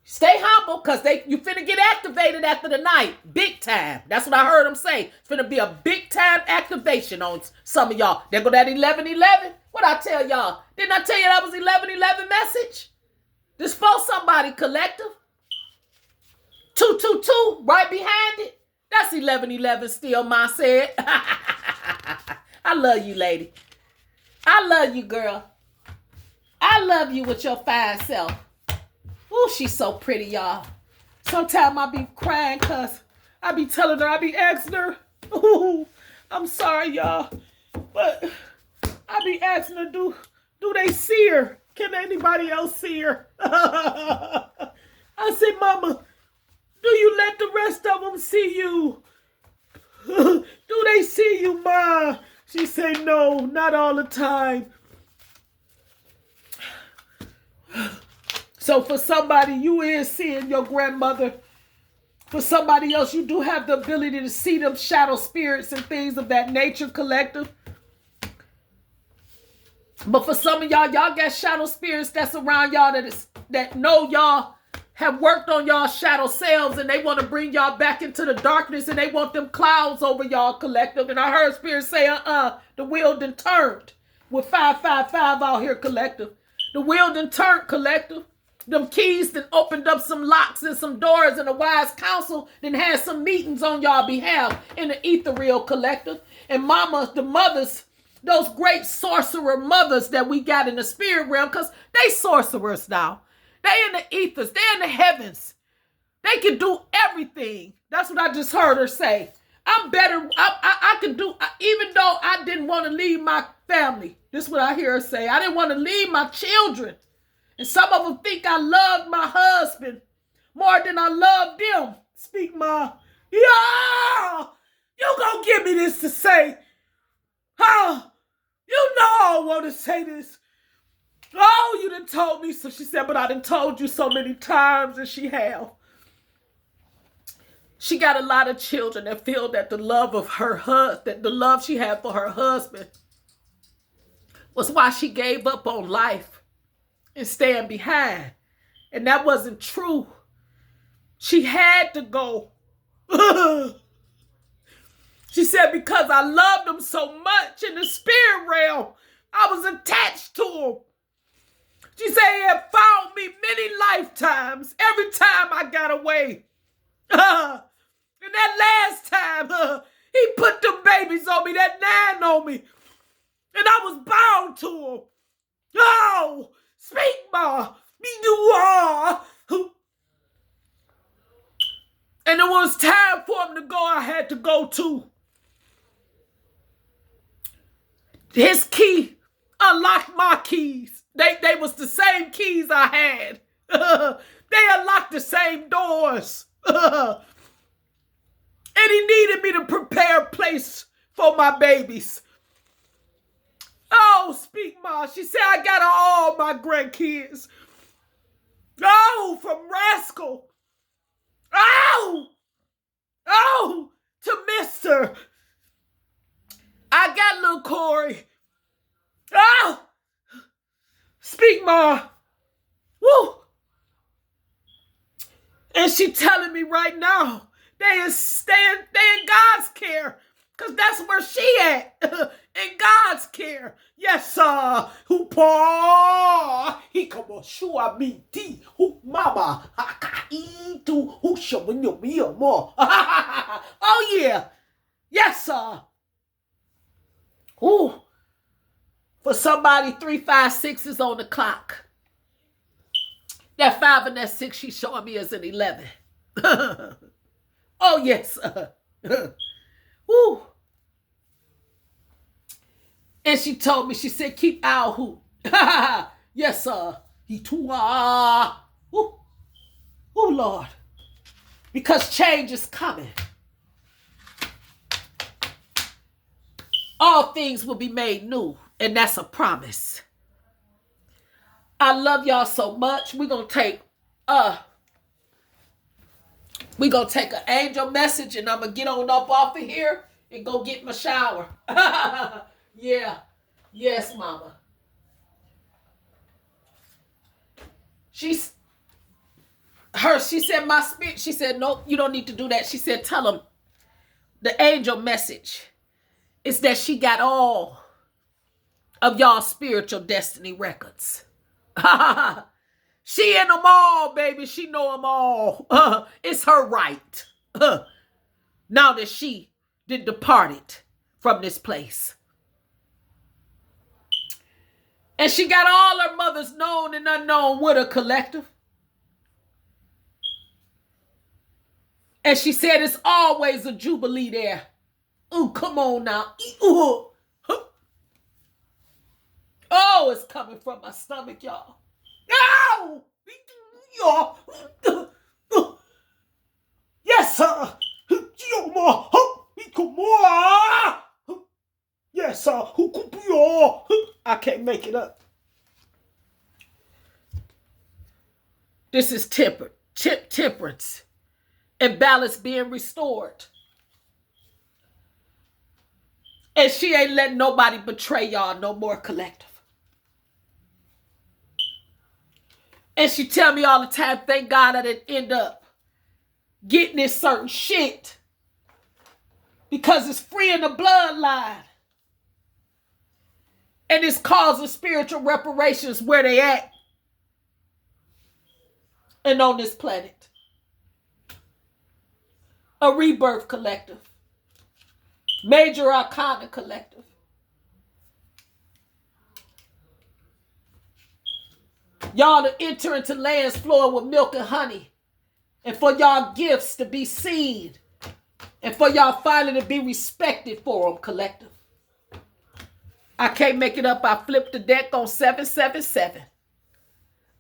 Stay humble, because you finna get activated after the night. Big time. That's what I heard him say. It's finna be a big time activation on some of y'all. There go that 11:11. What I tell y'all? Didn't I tell you that was 11:11 message? This for somebody, collective. 222 right behind it. That's 11:11 still, Ma said. I love you, lady. I love you, girl. I love you with your fine self. Ooh, she's so pretty, y'all. Sometimes I be crying because I be telling her, I be asking her. Ooh, I'm sorry, y'all. But I be asking her, do they see her? Can anybody else see her? I said, Mama, do you let the rest of them see you? Do they see you, Ma? She said, no, not all the time. So for somebody, you is seeing your grandmother. For somebody else, you do have the ability to see them shadow spirits and things of that nature, collective. But for some of y'all got shadow spirits that's around y'all that know y'all have worked on y'all shadow selves, and they want to bring y'all back into the darkness, and they want them clouds over y'all, collective. And I heard spirits say, the wheel done turned with 555 out here, collective. The wheel done turned, collective. Them keys that opened up some locks and some doors, and the wise council then had some meetings on y'all behalf in the ethereal, collective. And mamas, the mothers, those great sorcerer mothers that we got in the spirit realm, because they sorcerers now. They in the ethers. They in the heavens. They can do everything. That's what I just heard her say. I'm better. I can do, even though I didn't want to leave my family. This is what I hear her say. I didn't want to leave my children. And some of them think I loved my husband more than I loved them. Speak, Ma. Yeah! You gonna give me this to say. Huh? You know I want to say this. Oh, you done told me. So she said, but I done told you so many times, and she have. She got a lot of children that feel that the love of her husband, that the love she had for her husband was why she gave up on life and staying behind. And that wasn't true. She had to go. She said, because I loved him so much in the spirit realm, I was attached to him. She said he had found me many lifetimes every time I got away. And that last time, he put them babies on me, that 9 on me. And I was bound to him. Oh, speak, Ma. Me do. And it was time for him to go. I had to go too. His key unlocked my keys. They was the same keys I had. They unlocked the same doors. And he needed me to prepare a place for my babies. Oh, speak, Ma. She said, I got all my grandkids. Oh, from Rascal. Oh, to Mister. I got little Corey. Oh, speak, Ma. Woo. And she telling me right now, they in God's care. Because that's where she at. In God's care. Yes, sir. Who pa? He come on, shua me tea. Who mama? Haka eatu. Who showing you me more? Oh, yeah. Yes, sir. Ooh. For somebody, 3, 5, 6 is on the clock. That 5 and that 6 she's showing me is an 11. Oh, yes, sir. Woo. And she told me, she said, keep our hoop. Yes, sir. He too. Ooh, Lord. Because change is coming. All things will be made new. And that's a promise. I love y'all so much. We're going to take an angel message, and I'm going to get on up off of here and go get my shower. Yeah. Yes, mama. She said, my spirit, she said, nope, you don't need to do that. She said, tell them the angel message is that she got all of y'all spiritual destiny records. She in them all, baby. She know them all. It's her right. Now that she did departed from this place. And she got all her mothers known and unknown with her collective. And she said it's always a jubilee there. Ooh, come on now. Ooh. Oh, it's coming from my stomach, y'all. Ow! Yes, sir. Yes, sir. I can't make it up. This is temperance and balance being restored. And she ain't letting nobody betray y'all no more, collective. And she tell me all the time, thank God I didn't end up getting this certain shit. Because it's free in the bloodline. And it's causing spiritual reparations where they at. And on this planet. A rebirth collective. Major Arcana collective. Y'all to enter into lands flowing with milk and honey. And for y'all gifts to be seen. And for y'all finally to be respected for them, collective. I can't make it up. I flipped the deck on 777.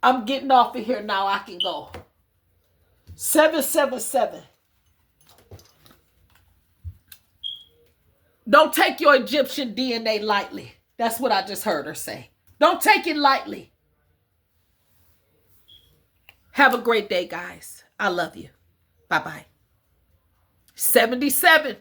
I'm getting off of here now. I can go. 777. Don't take your Egyptian DNA lightly. That's what I just heard her say. Don't take it lightly. Have a great day, guys. I love you. Bye-bye. 77.